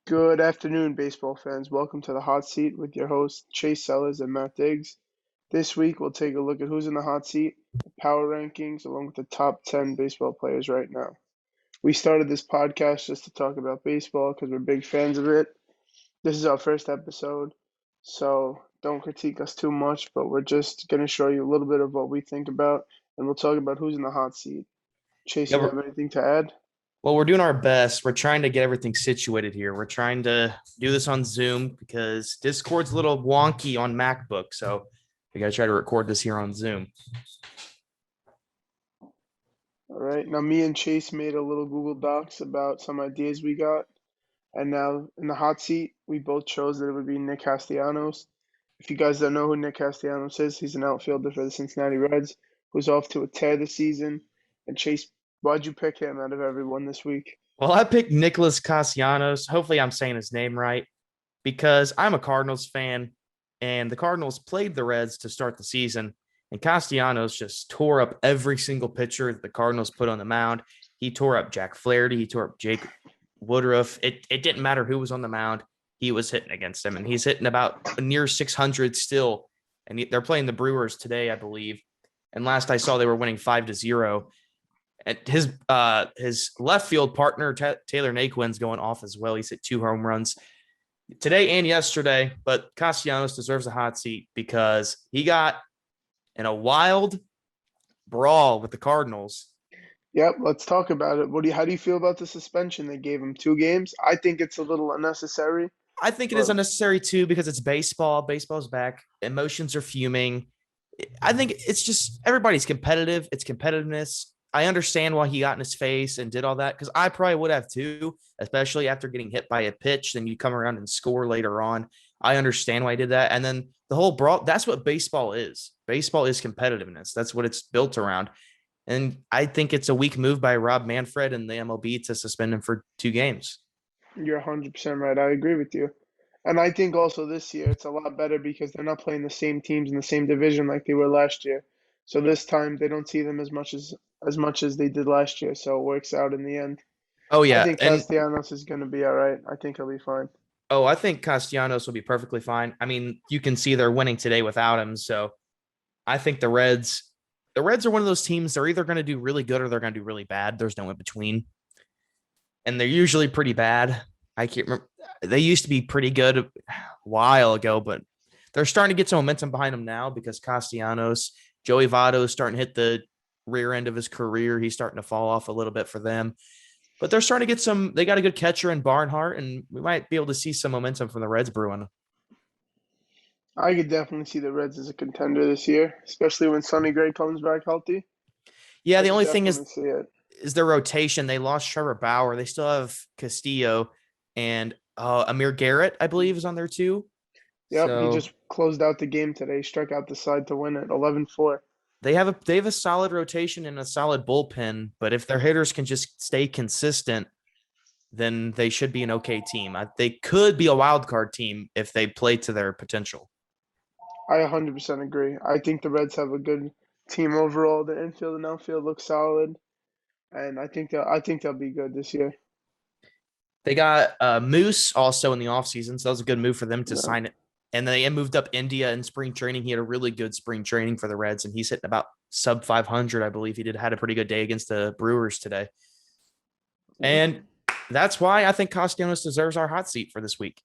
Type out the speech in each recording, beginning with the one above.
Good afternoon, baseball fans. Welcome to the hot seat with your hosts, Chase Sellers and Matt Diggs. This week, we'll take a look at who's in the hot seat, the power rankings, along with the top 10 baseball players right now. We started this podcast just to talk about baseball because we're big fans of it. This is our first episode, so don't critique us too much, but we're just going to show you a little bit of what we think about, and we'll talk about who's in the hot seat. Chase, Yeah, you have anything to add? we're doing our best. We're trying to get everything situated here. We're trying to do this on Zoom because Discord's a little wonky on MacBook. So we got to try to record this here on Zoom. All right. Now, me and Chase made a little Google Docs about some ideas we got. And now in the hot seat, we both chose that it would be Nick Castellanos. If you guys don't know who Nick Castellanos is, he's an outfielder for the Cincinnati Reds who's off to a tear this season. And Chase, why'd you pick him out of everyone this week? Well, I picked Nicholas Castellanos. Hopefully, I'm saying his name right because I'm a Cardinals fan and the Cardinals played the Reds to start the season. And Castellanos just tore up every single pitcher that the Cardinals put on the mound. He tore up Jack Flaherty. He tore up Jake Woodruff. It didn't matter who was on the mound. He was hitting against him, and he's hitting about near 600 still. And they're playing the Brewers today, I believe. And last I saw, they were winning 5-0. And his left field partner Taylor Naquin's going off as well. He's hit 2 home runs today and yesterday. But Castellanos deserves a hot seat because he got in a wild brawl with the Cardinals. Yep, let's talk about it. How do you feel about the suspension? They gave him 2 games. I think it's a little unnecessary. I think it is But unnecessary too because it's baseball. Baseball's back. Emotions are fuming. I think it's just everybody's competitive. It's competitiveness. I understand why he got in his face and did all that because I probably would have too, especially after getting hit by a pitch. Then you come around and score later on. I understand why he did that. And then the whole brawl, that's what baseball is. Baseball is competitiveness. That's what it's built around. And I think it's a weak move by Rob Manfred and the MLB to suspend him for 2 games. you're 100% right. I agree with you. And I think also this year it's a lot better because they're not playing the same teams in the same division like they were last year. So this time they don't see them as much as they did last year. So it works out in the end. Oh, I yeah. think And Castellanos is going to be all right. I think he'll be fine. I think Castellanos will be perfectly fine. I mean, you can see they're winning today without him. So I think the Reds are one of those teams. They're either going to do really good or they're going to do really bad. There's no in between. And they're usually pretty bad. I can't remember. They used to be pretty good a while ago, but they're starting to get some momentum behind them now because Castellanos, Joey Votto is starting to hit the rear end of his career. He's starting to fall off a little bit for them. But they're starting to get they got a good catcher in Barnhart, and we might be able to see some momentum from the Reds brewing. I could definitely see the Reds as a contender this year, especially when Sonny Gray comes back healthy. Yeah, I the could only thing definitely see it. is their rotation. They lost Trevor Bauer. They still have Castillo and Amir Garrett, I believe, is on there too. Yep, he So just closed out the game today, struck out the side to win it, 11-4. they have a solid rotation and a solid bullpen. But if their hitters can just stay consistent, then they should be an okay team. They could be a wild card team if they play to their potential. I 100% agree. I think the Reds have a good team overall. The infield and outfield look solid, and I think they'll be good this year. They got Moose also in the offseason, so that was a good move for them to Yeah. sign it. And they moved up India in spring training. He had a really good spring training for the Reds, and he's hitting about sub 500, I believe. He had a pretty good day against the Brewers today. And that's why I think Castellanos deserves our hot seat for this week.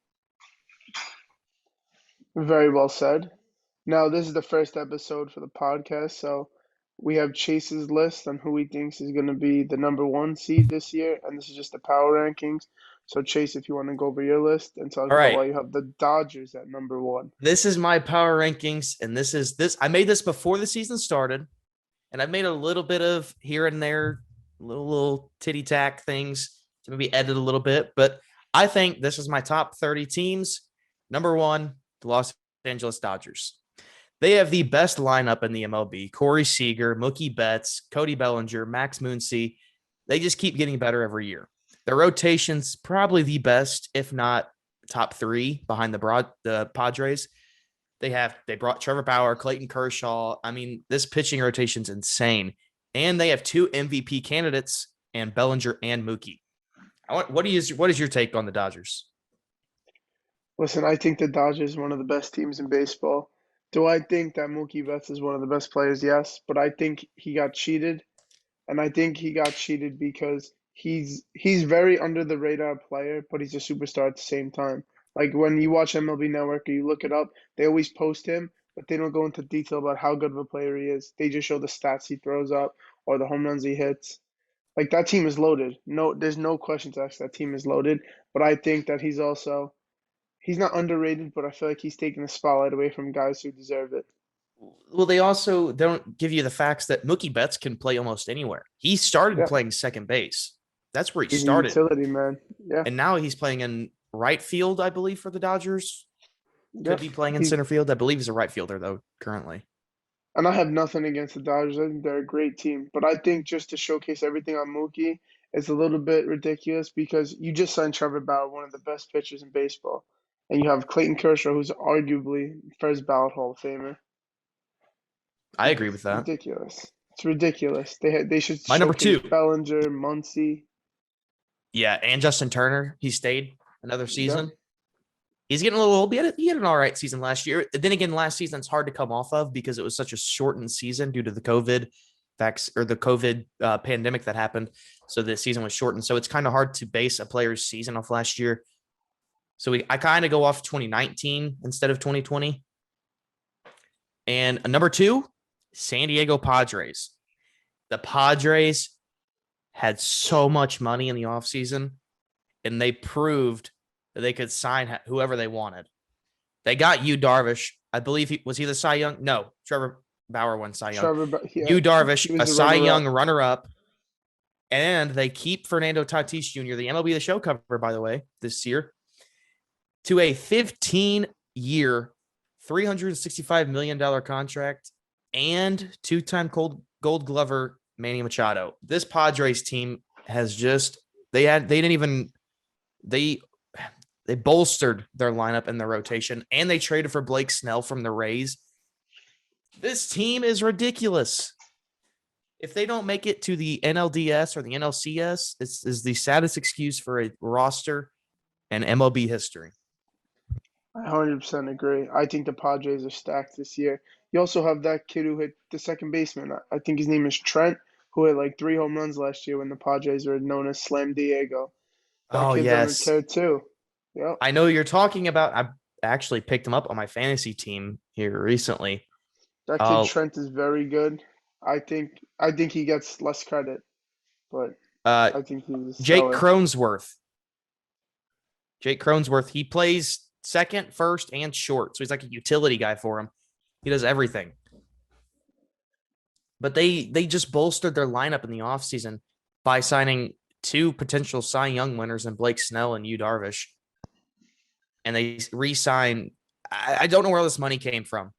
Very well said. Now, this is the first episode for the podcast, so we have Chase's list on who he thinks is going to be the number 1 seed this year, and this is just the power rankings. So, Chase, if you want to go over your list and talk All about right. why you have the Dodgers at number 1. This is my power rankings, and this is this. I made this before the season started, and I made a little bit of here and there, little titty tack things to maybe edit a little bit. But I think this is my top 30 teams. Number 1, the Los Angeles Dodgers. They have the best lineup in the MLB. Corey Seager, Mookie Betts, Cody Bellinger, Max Muncy. They just keep getting better every year. Their rotation's probably the best, if not top 3 behind the Padres. They brought Trevor Bauer, Clayton Kershaw. I mean, this pitching rotation's insane. And they have 2 MVP candidates and Bellinger and Mookie. What is your take on the Dodgers? Listen, I think the Dodgers are one of the best teams in baseball. Do I think that Mookie Betts is one of the best players? Yes, but I think he got cheated, and I think he got cheated because he's very under the radar player, but he's a superstar at the same time. Like when you watch MLB Network or you look it up, they always post him, but they don't go into detail about how good of a player he is. They just show the stats he throws up or the home runs he hits. Like that team is loaded. No, there's no question to ask. That team is loaded, but I think that he's not underrated, but I feel like he's taking the spotlight away from guys who deserve it. Well, they also don't give you the facts that Mookie Betts can play almost anywhere. He started Yeah, playing second base. That's where he he's a started. utility man. Yeah, And now he's playing in right field, I believe, for the Dodgers. yeah. Could be playing in He's center field. I believe he's a right fielder, though, currently. and I have nothing against the Dodgers. I think they're a great team, but I think just to showcase everything on Mookie is a little bit ridiculous because you just signed Trevor Bauer, one of the best pitchers in baseball, and you have Clayton Kershaw, who's arguably first ballot Hall of Famer. I Like agree with it's that. ridiculous. It's ridiculous. They should My number showcase two. Bellinger, Muncy. Yeah, and Justin Turner. He stayed another Yep. season. He's getting a little old. He had an all right season last year. Then again, last season it's hard to come off of because it was such a shortened season due to the COVID pandemic that happened. So the season was shortened. So it's kind of hard to base a player's season off last year. So I kind of go off 2019 instead of 2020. And number two, San Diego Padres. The Padres had so much money in the offseason, and they proved that they could sign whoever they wanted. They got Yu Darvish. I believe was he the Cy Young? No, Trevor Bauer won Cy Young. Yeah, Yu Darvish, he was a the Cy Young runner-up. runner-up. And they keep Fernando Tatis Jr., the MLB The Show cover, by the way, this year, to a 15-year, $365 million contract and two-time Gold Glover Manny Machado. This Padres team has just they bolstered their lineup and their rotation, and they traded for Blake Snell from the Rays. This team is ridiculous. If they don't make it to the NLDS or the NLCS, this is the saddest excuse for a roster in MLB history. I 100% agree. I think the Padres are stacked this year. You also have that kid who hit the second baseman. I think his name is Trent, who hit like 3 home runs last year when the Padres were known as Slam Diego. That Oh, kid's on the yes. tear too. Yep. I know you're talking about. I actually picked him up on my fantasy team here recently. That kid Trent is very good. I think he gets less credit, but I think he's a Jake stellar. Cronenworth. He plays second, first, and short. So he's like a utility guy for him. He does everything. But they just bolstered their lineup in the offseason by signing two potential Cy Young winners in Blake Snell and Yu Darvish. And they re-signed. I don't know where all this money came from.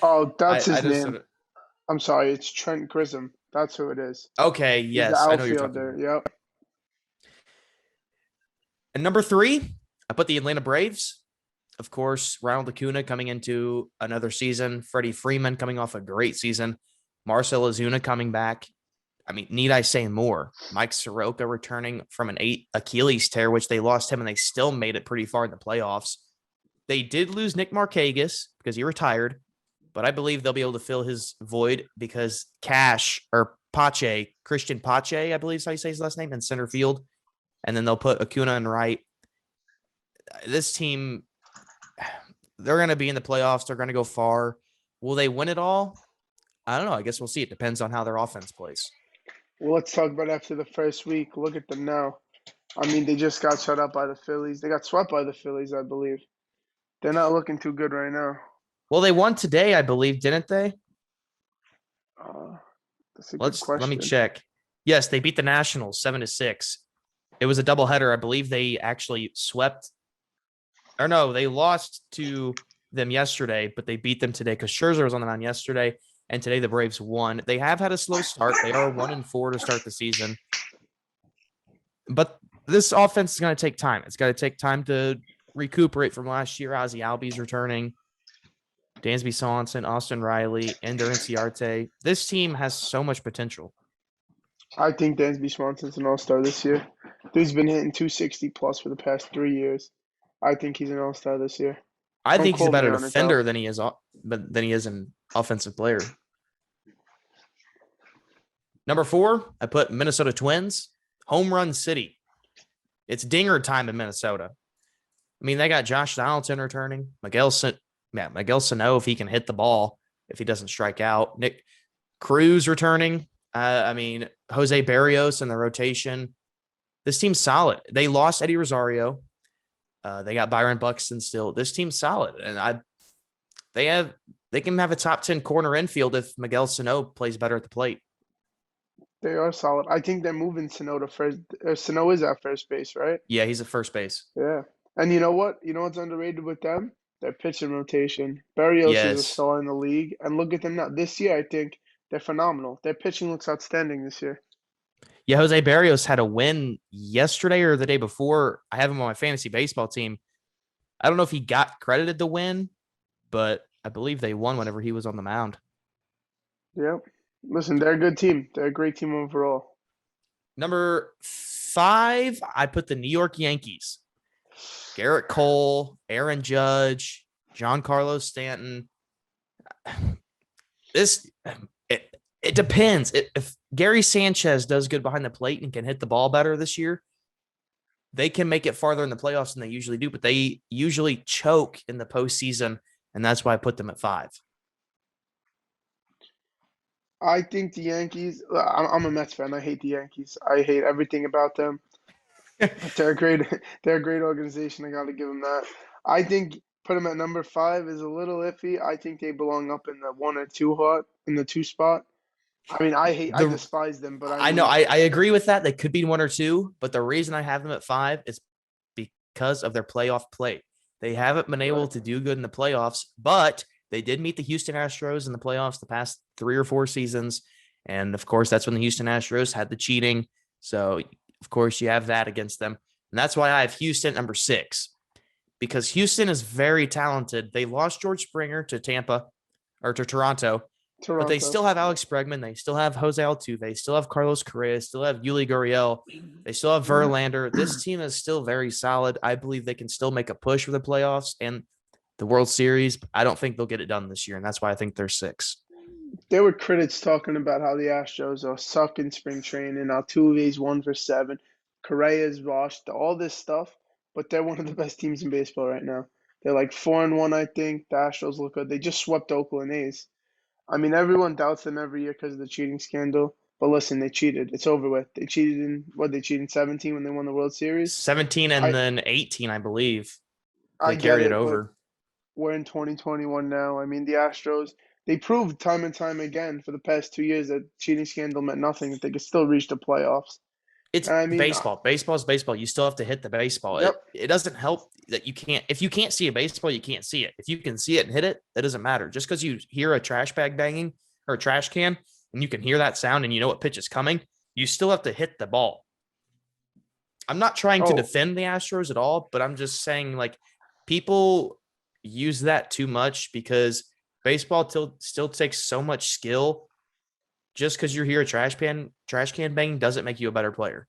Oh, that's his name. I'm sorry, it's Trent Grisham. That's who it is. Okay, He's yes, the I know you're talking outfielder. about. Yep. And number three, I put the Atlanta Braves. Of course, Ronald Acuna coming into another season. Freddie Freeman coming off a great season. Marcell Ozuna coming back. I mean, need I say more? Mike Soroka returning from an Achilles tear, which they lost him, and they still made it pretty far in the playoffs. They did lose Nick Markakis because he retired, but I believe they'll be able to fill his void because Christian Pache, I believe is how you say his last name, in center field. And then they'll put Acuna in right. This team, they're going to be in the playoffs. They're going to go far. Will they win it all? I don't know. I guess we'll see. It depends on how their offense plays. Well, let's talk about after the first week. Look at them now. I mean, they just got shut up by the Phillies. They got swept by the Phillies, I believe. They're not looking too good right now. Well, they won today, I believe, didn't they? That's a good question. Let me check. Yes, they beat the Nationals 7-6. It was a doubleheader. I believe they actually swept. Or no, they lost to them yesterday, but they beat them today because Scherzer was on the mound yesterday, and today the Braves won. They have had a slow start. They are 1-4 to start the season. But this offense is going to take time. It's got to take time to recuperate from last year. Ozzie Albies returning. Dansby Swanson, Austin Riley, Ender Inciarte. This team has so much potential. I think Dansby Swanson's an all-star this year. Dude's been hitting 260 plus for the past 3 years. I think he's an all-star this year. I Don't think he's a quote me better on it though. defender than he is an offensive player. Number 4, I put Minnesota Twins, home run city. It's dinger time in Minnesota. I mean, they got Josh Donaldson returning, Miguel Sano if he can hit the ball, if he doesn't strike out. Nick Cruz returning. I mean, Jose Barrios in the rotation. This team's solid. They lost Eddie Rosario. They got Byron Buxton still. This team's solid, and they can have a top 10 corner infield if Miguel Sano plays better at the plate. They are solid. I think they're moving Sano to first. Sano is at first base, right? Yeah, he's at first base. Yeah. And you know what? You know what's underrated with them? Their pitching rotation. Barrios is a Yes. star in the league, and look at them now. This year, I think they're phenomenal. Their pitching looks outstanding this year. Yeah, Jose Barrios had a win yesterday or the day before. I have him on my fantasy baseball team. I don't know if he got credited the win, but I believe they won whenever he was on the mound. Yep. Listen, they're a good team. They're a great team overall. Number 5, I put the New York Yankees. Garrett Cole, Aaron Judge, Giancarlo Stanton. It depends. If Gary Sanchez does good behind the plate and can hit the ball better this year, they can make it farther in the playoffs than they usually do, but they usually choke in the postseason, and that's why I put them at 5. I think the Yankees. I'm a Mets fan. I hate the Yankees. I hate everything about them. But they're a great. They're a great organization. I got to give them that. I think put them at number 5 is a little iffy. I think they belong up in the 1 or 2 hot in the 2 spot. I mean, I The despise them, but I know I agree with that. They could be 1 or 2, but the reason I have them at 5 is because of their playoff play. They haven't been able to do good in the playoffs, but they did meet the Houston Astros in the playoffs the past 3 or 4 seasons. And of course, that's when the Houston Astros had the cheating. So, of course, you have that against them. And that's why I have Houston number 6, because Houston is very talented. They lost George Springer to Toronto, but they still have Alex Bregman. They still have Jose Altuve. They still have Carlos Correa. Still have Yuli Gurriel. They still have Verlander. This team is still very solid. I believe they can still make a push for the playoffs and the World Series. I don't think they'll get it done this year, and that's why I think they're 6. There were critics talking about how the Astros are suck in spring training. Altuve's 1 for 7. Correa's washed. All this stuff, but they're one of the best teams in baseball right now. They're like 4-1, I think. The Astros look good. They just swept Oakland A's. I mean, everyone doubts them every year because of the cheating scandal. But listen, they cheated. It's over with. They cheated in what? They cheated in 17 when they won the World Series. 17 and I then 18, I believe. I They get carried it it, but over. we're in 2021 now. I mean, the Astros, they proved time and time again for the past 2 years that cheating scandal meant nothing, that they could still reach the playoffs. It's And I mean, baseball. Baseball's baseball. You still have to hit the baseball. yep. It doesn't help that you can't. If you can't see a baseball, you can't see it. If you can see it and hit it, that doesn't matter. Just because you hear a trash bag banging or a trash can and you can hear that sound and you know what pitch is coming, you still have to hit the ball. I'm not trying to Oh, defend the Astros at all, but I'm just saying like people use that too much because baseball still takes so much skill. Just because you hear a trash can banging doesn't make you a better player.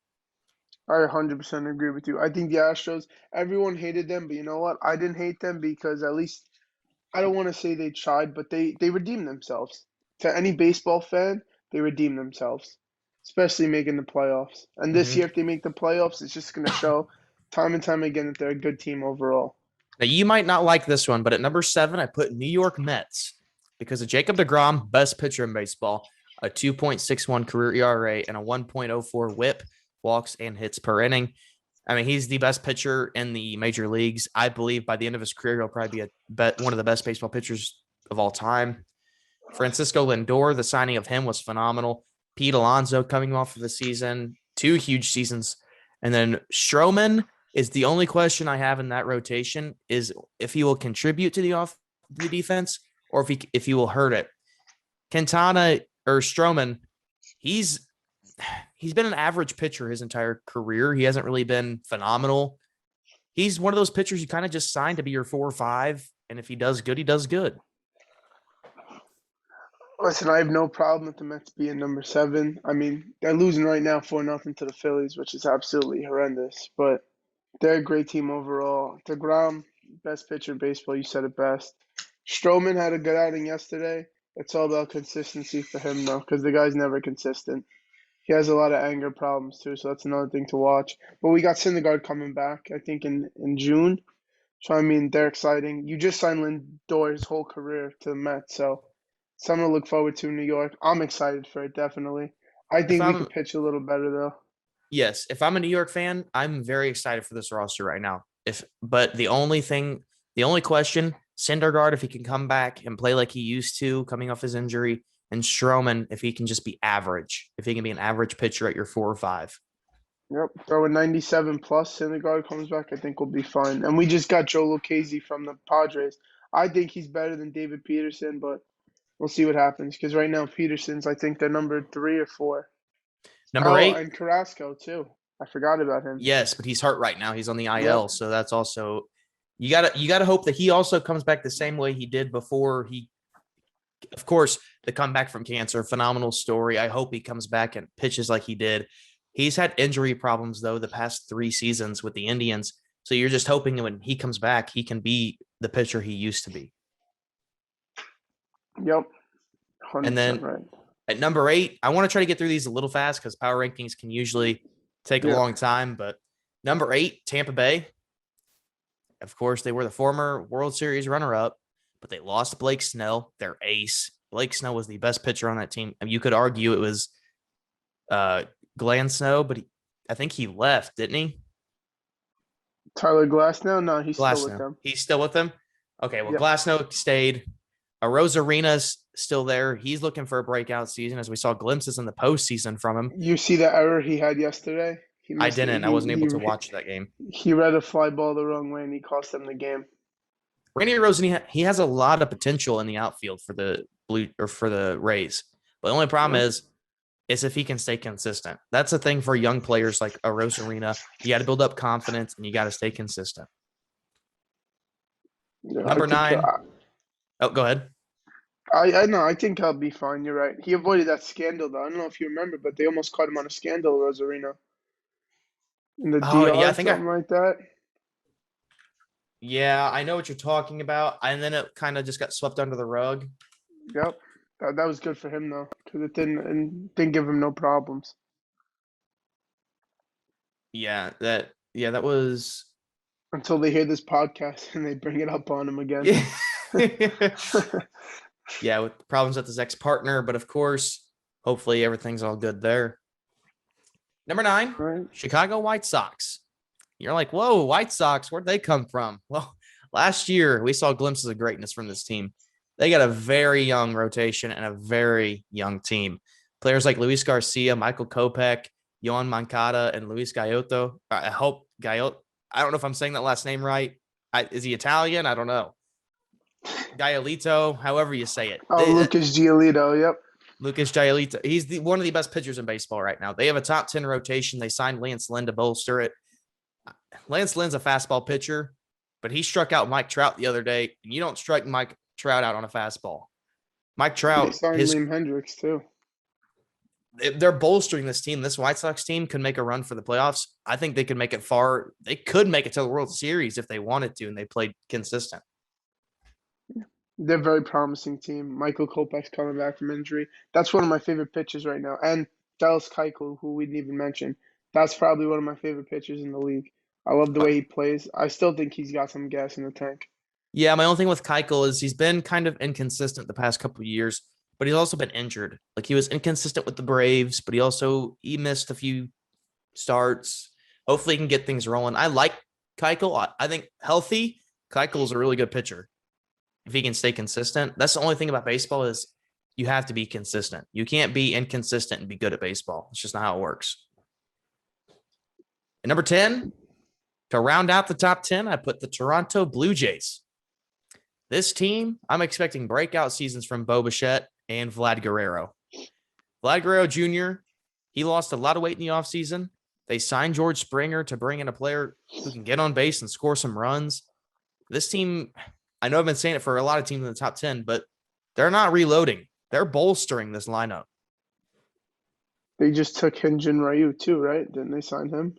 I 100% agree with you. I think the Astros, everyone hated them, but you know what? I didn't hate them because at least I don't want to say they tried, but they redeemed themselves. To any baseball fan, they redeemed themselves, especially making the playoffs. And this Mhm. year, if they make the playoffs, it's just going to show time and time again that they're a good team overall. Now, you might not like this one, but at number 7, I put New York Mets because of Jacob deGrom, best pitcher in baseball, a 2.61 career ERA and a 1.04 whip, walks and hits per inning. I mean, he's the best pitcher in the major leagues. I believe by the end of his career, he'll probably be one of the best baseball pitchers of all time. Francisco Lindor, the signing of him was phenomenal. Pete Alonso coming off of the season, 2 huge seasons. And then Stroman is the only question I have in that rotation is if he will contribute to the defense or if he will hurt it. Quintana or Stroman, he's been an average pitcher his entire career. He hasn't really been phenomenal. He's one of those pitchers you kind of just signed to be your 4 or 5, and if he does good, he does good. Listen, I have no problem with the Mets being number 7. I mean, they're losing right now 4-0 to the Phillies, which is absolutely horrendous. But They're a great team overall. DeGrom, best pitcher in baseball. You said it best. Stroman had a good outing yesterday. It's all about consistency for him, though, because the guy's never consistent. He has a lot of anger problems, too, so that's another thing to watch. But we got Syndergaard coming back, I think, in June. So, I mean, they're exciting. You just signed Lindor his whole career to the Mets, so something to look forward to in New York. I'm excited for it, definitely. I If think we I'm could pitch a little better, though. Yes, if I'm a New York fan, I'm very excited for this roster right now. But the only question, Syndergaard, if he can come back and play like he used to, coming off his injury, and Stroman, if he can just be average, if he can be an average pitcher at your 4 or 5. Yep, throw a 97 plus. Syndergaard comes back. I think we'll be fine. And we just got Joe Lucchesi from the Padres. I think he's better than David Peterson, but we'll see what happens. Because right now Peterson's, I think they're number 3 or 4. Number Oh, 8, and Carrasco too. I forgot about him. yes, but he's hurt right now. He's on the IL, Yep. so that's also you gotta hope that he also comes back the same way he did before he. Of course, the comeback from cancer, phenomenal story. I hope he comes back and pitches like he did. He's had injury problems though the past 3 seasons with the Indians. So you're just hoping that when he comes back, he can be the pitcher he used to be. Yep. And 100% then right. at number 8, I want to try to get through these a little fast because power rankings can usually take a Yeah. long time. But number 8, Tampa Bay. Of course, they were the former World Series runner-up, but they lost Blake Snell, their ace. Blake Snell was the best pitcher on that team. I mean, you could argue it was Glenn Snow, but I think he left, didn't he? Tyler Glasnow? No, he's still with Glasnow. them. He's still with them? Okay, well, Yep. Glasnow stayed. Arena's still there. He's looking for a breakout season, as we saw glimpses in the postseason from him. You see the error he had yesterday? He I missed it. didn't. I wasn't able to watch that game. He read a fly ball the wrong way and he cost them the game. Randy Rosen, he has a lot of potential in the outfield for the Rays. But the only problem is if he can stay consistent. That's the thing for young players like a Arena. You got to build up confidence and you got to stay consistent. Yeah, Number 9. Oh, go ahead. I know. I think I'll be fine. You're right. He avoided that scandal, though. I don't know if you remember, but they almost caught him on a scandal, Rosarina. In the Oh, DR, yeah, I think something like that. Yeah, I know what you're talking about. And then it kind of just got swept under the rug. Yep. That was good for him, though, because it didn't give him no problems. Yeah, that was. Until they hear this podcast and they bring it up on him again. Yeah, with problems with his ex-partner, but of course, hopefully everything's all good there. Number 9, Right. Chicago White Sox. You're like, whoa, White Sox, where'd they come from? Well, last year we saw glimpses of greatness from this team. They got a very young rotation and a very young team. Players like Luis Garcia, Michael Kopech, Yohan Moncada, and Luis Galloto. I hope Galloto. I don't know if I'm saying that last name right. Is he Italian? I don't know. Giolito, however you say it. Oh, Lucas Giolito, yep. Lucas Giolito. He's one of the best pitchers in baseball right now. They have a top 10 rotation. They signed Lance Lynn to bolster it. Lance Lynn's a fastball pitcher, but he struck out Mike Trout the other day. And you don't strike Mike Trout out on a fastball. Mike Trout. They signed Liam Hendricks, too. They're bolstering this team. This White Sox team could make a run for the playoffs. I think they could make it far. They could make it to the World Series if they wanted to, and they played consistent. They're a very promising team. Michael Kopech's coming back from injury. That's one of my favorite pitchers right now. And Dallas Keuchel, who we didn't even mention. That's probably one of my favorite pitchers in the league. I love the way he plays. I still think he's got some gas in the tank. Yeah, my only thing with Keuchel is he's been kind of inconsistent the past couple of years, but he's also been injured. Like he was inconsistent with the Braves, but he missed a few starts. Hopefully he can get things rolling. I like Keuchel. I think healthy, Keuchel is a really good pitcher. If he can stay consistent. That's the only thing about baseball is you have to be consistent. You can't be inconsistent and be good at baseball. It's just not how it works. And number 10, to round out the top 10, I put the Toronto Blue Jays. This team, I'm expecting breakout seasons from Bo Bichette and Vlad Guerrero. Vlad Guerrero Jr., he lost a lot of weight in the offseason. They signed George Springer to bring in a player who can get on base and score some runs. This team, I know I've been saying it for a lot of teams in the top 10, but they're not reloading. They're bolstering this lineup. They just took Hyun-Jin Ryu too, right? Didn't they sign him?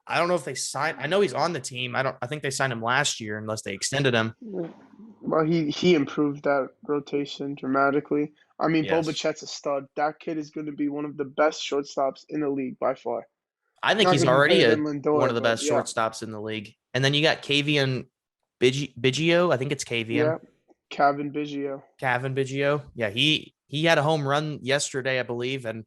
I don't know if they signed. I know he's on the team. I think they signed him last year, unless they extended him. Yeah. Well, he improved that rotation dramatically. I mean, Yes, Bobachet's a stud. That kid is going to be one of the best shortstops in the league by far. I think Not he's going to be already better a than one of Lindor, the but best yeah, shortstops in the league. And then you got Kavian Biggio. I think it's Kavian. yeah. Kevin Biggio. Kevin Biggio. Yeah, he had a home run yesterday, I believe, and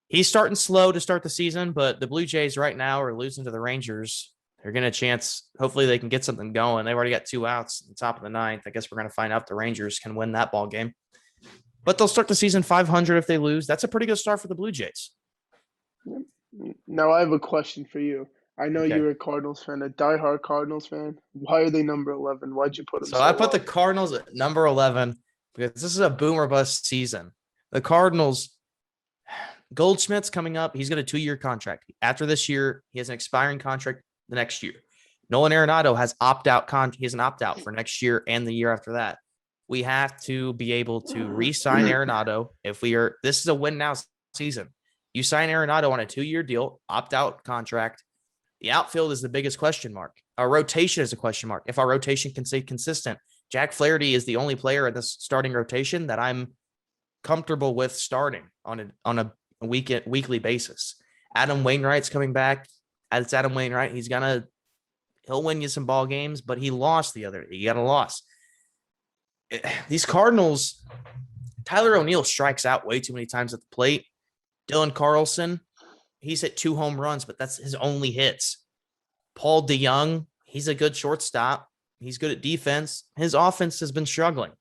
he's starting slow to start the season. But the Blue Jays right now are losing to the Rangers. They're getting a chance. Hopefully, they can get something going. They've already got 2 outs at the top of the ninth. I guess we're going to find out if the Rangers can win that ball game. But they'll start the season 500 if they lose. That's a pretty good start for the Blue Jays. Now I have a question for you. I know Okay. you're a Cardinals fan, a diehard Cardinals fan. Why are they number 11? Why'd you put them So so I put the low? Cardinals at number 11 because this is a boomer bust season. The Cardinals, Goldschmidt's coming up. He's got a 2-year contract. After this year, he has an expiring contract the next year. Nolan Arenado has he has an opt out for next year and the year after that. We have to be able to re-sign Arenado if we are. This is a win now season. You sign Arenado on a 2-year deal, opt out contract. The outfield is the biggest question mark. Our rotation is a question mark. If our rotation can stay consistent, Jack Flaherty is the only player in this starting rotation that I'm comfortable with starting on a weekly basis. Adam Wainwright's coming back. It's Adam Wainwright. He'll win you some ball games, but he lost the other. He got a loss. These Cardinals, Tyler O'Neill strikes out way too many times at the plate. Dylan Carlson, he's hit 2 home runs, but that's his only hits. Paul DeYoung, he's a good shortstop. He's good at defense. His offense has been struggling.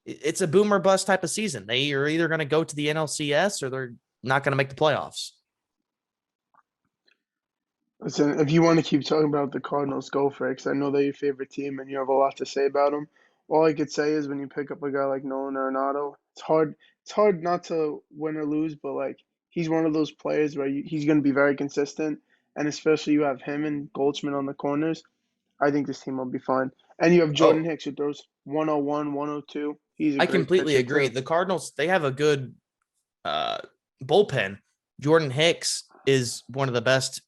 It's a boomer bust type of season. They are either going to go to the NLCS or they're not going to make the playoffs. Listen, if you want to keep talking about the Cardinals, go for it, because I know they're your favorite team and you have a lot to say about them. All I could say is when you pick up a guy like Nolan Arenado, it's hard. It's hard not to win or lose, but like he's one of those players where he's going to be very consistent, and especially you have him and Goldschmidt on the corners. I think this team will be fine. And you have Jordan Oh, Hicks who throws 101, 102. He's a I great completely pitcher agree. too. The Cardinals, they have a good uh, bullpen. Jordan Hicks is one of the best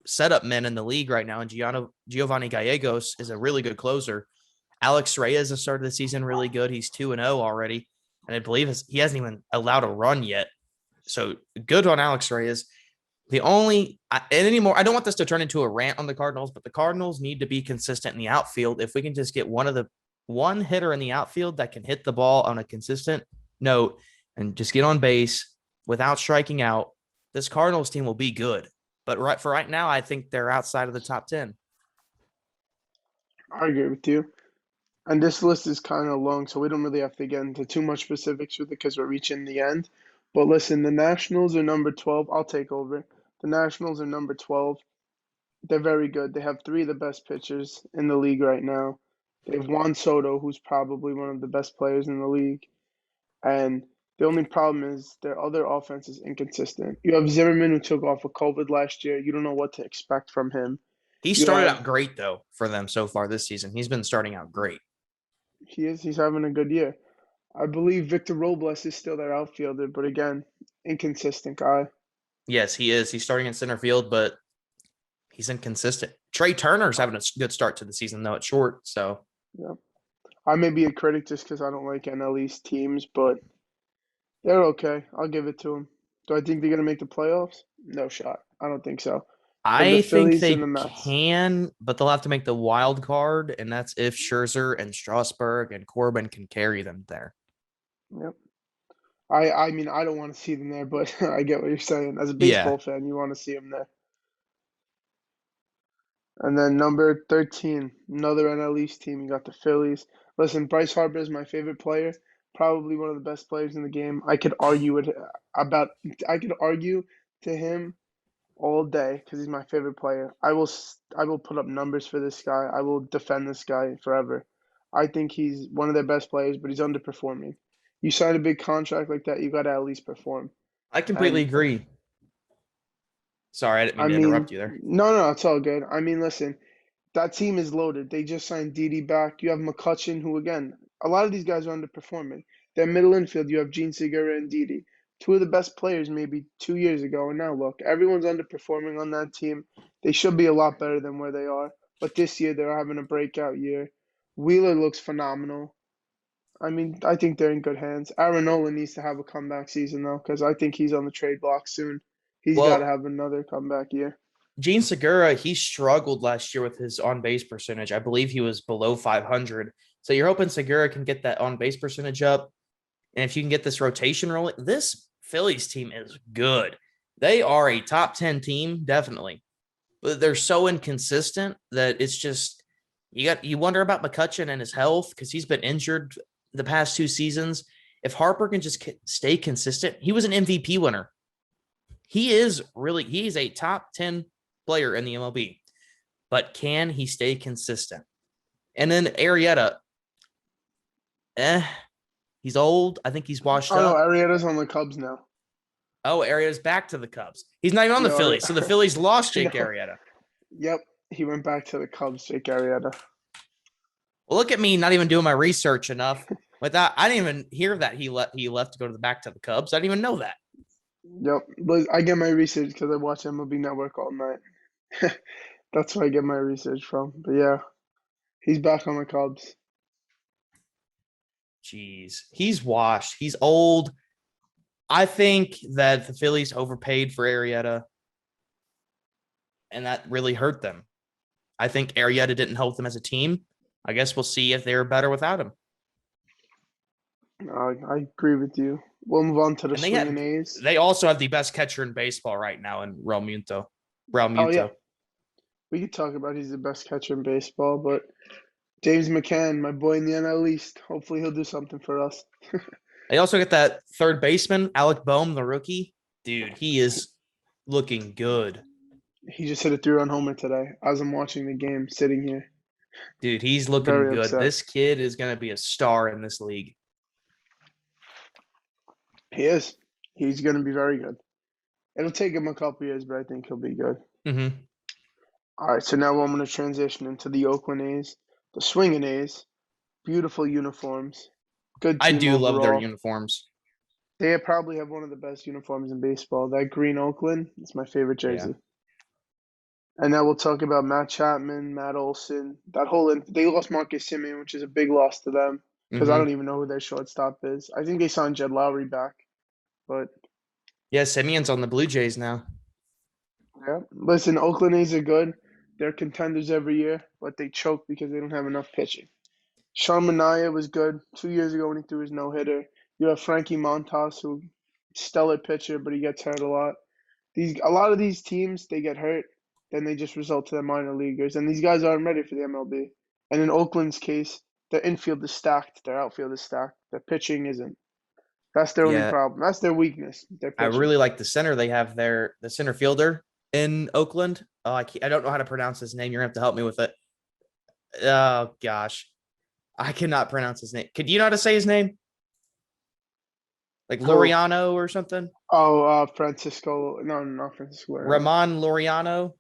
setup men in the league right now, and Giovanni Gallegos is a really good closer. Alex Reyes has started the season really good. He's 2-0 already, and I believe he hasn't even allowed a run yet. So good on Alex Reyes. I don't want this to turn into a rant on the Cardinals, but the Cardinals need to be consistent in the outfield. If we can just get one hitter in the outfield that can hit the ball on a consistent note and just get on base without striking out, this Cardinals team will be good. But right now, I think they're outside of the top 10. I agree with you. And this list is kind of long, so we don't really have to get into too much specifics with it because we're reaching the end. But listen, the Nationals are number 12. I'll take over. The Nationals are number 12. They're very good. They have three of the best pitchers in the league right now. They have Juan Soto, who's probably one of the best players in the league. And the only problem is their other offense is inconsistent. You have Zimmerman, who took off with COVID last year. You don't know what to expect from him. He You started have out great, though, for them so far this season. He's been starting out great. he's having a good year. I believe Victor Robles is still their outfielder, but again, inconsistent guy. Yes, he is. He's starting in center field, but he's inconsistent. Trey Turner's having a good start to the season, though it's short. So Yeah. I may be a critic just because I don't like NL East teams, but they're okay. I'll give it to them. Do I think they're going to make the playoffs? No shot. I don't think so. They have the I think Phillies and the they Mets. can, but they'll have to make the wild card, and that's if Scherzer and Strasburg and Corbin can carry them there. Yep. I mean, I don't want to see them there, but I get what you're saying. As a Yeah. baseball fan, you want to see them there. And then number 13, another NL East team. You got the Phillies. Listen, Bryce Harper is my favorite player, probably one of the best players in the game. About I could argue to him all day because he's my favorite player. I will put up numbers for this guy. I will defend this guy forever. I think he's one of their best players, but he's underperforming. You sign a big contract like that, you got to at least perform. I completely And agree. Sorry, I didn't mean I to mean, interrupt you there. no, it's all good. I mean, listen, that team is loaded. They just signed Didi back. You have McCutcheon, who again, a lot of these guys are underperforming. Their middle infield, you have Gene Segura and Didi. two of the best players maybe 2 years ago, and now look, everyone's underperforming on that team. They should be a lot better than where they are, but this year they're having a breakout year. Wheeler looks phenomenal. I mean, I think they're in good hands. Aaron Nola needs to have a comeback season though, because I think he's on the trade block soon. He's got to Well, have another comeback year. Gene Segura, he struggled last year with his on base percentage. I believe he was below 500. So you're hoping Segura can get that on base percentage up. And if you can get this rotation rolling, this Phillies team is good. They are a top 10 team, definitely. But they're so inconsistent that it's just you wonder about McCutchen and his health because he's been injured the past 2 seasons. If Harper can just stay consistent, he was an MVP winner. He's a top 10 player in the MLB. But can he stay consistent? And then Arrieta, he's old. I think he's washed Oh no, up. Arrieta's on the Cubs now. Oh, Arrieta's back to the Cubs. He's not even on the Yeah, Phillies. So the Phillies lost Jake no. Arrieta. Yep, he went back to the Cubs, Jake Arrieta. Well, look at me not even doing my research enough. Without, I didn't even hear that he left to go to the back to the Cubs. I didn't even know that. Yep, but I get my research because I watch MLB Network all night. That's where I get my research from. But yeah, he's back on the Cubs. Jeez, he's washed. He's old. I think that the Phillies overpaid for Arrieta, and that really hurt them. I think Arrieta didn't help them as a team. I guess we'll see if they're better without him. I agree with you. We'll move on to the And swinging A's. they also have the best catcher in baseball right now in Real Muto. Oh yeah, we could talk about he's the best catcher in baseball, but James McCann, my boy in the NL East, hopefully he'll do something for us. They also get that third baseman, Alec Boehm, the rookie. Dude, he is looking good. He just hit a 3-run homer today as I'm watching the game, sitting here. Dude, he's looking Very good. upset. This kid is going to be a star in this league. He is. He's going to be very good. It'll take him a couple years, but I think he'll be good. Mm-hmm. All right, so now I'm going to transition into the Oakland A's, the swinging A's. Beautiful uniforms. Good I team do love their overall. uniforms. They probably have one of the best uniforms in baseball. That green Oakland is my favorite jersey. Yeah. And now we'll talk about Matt Chapman, Matt Olson. They lost Marcus Semien, which is a big loss to them because I Mm-hmm. don't even know who their shortstop is. I think they signed Jed Lowry back, but Yeah, Simeon's on the Blue Jays now. yeah. Listen, Oakland A's are good. They're contenders every year, but they choke because they don't have enough pitching. Sean Manaea was good 2 years ago when he threw his no-hitter. You have Frankie Montas, who stellar pitcher, but he gets hurt a lot. A lot of these teams, they get hurt, then they just result to the minor leaguers, and these guys aren't ready for the MLB. And in Oakland's case, their infield is stacked, their outfield is stacked, their pitching isn't. That's their only Yeah, problem. That's their weakness. Their I pitching. really like the center they have there, the center fielder in Oakland. Oh, I don't know how to pronounce his name. You're going to have to help me with it. Oh, gosh. I cannot pronounce his name. Could you know how to say his name? Like Who? Laureano or something? Oh, Francisco. No, not Francisco. Ramon Laureano?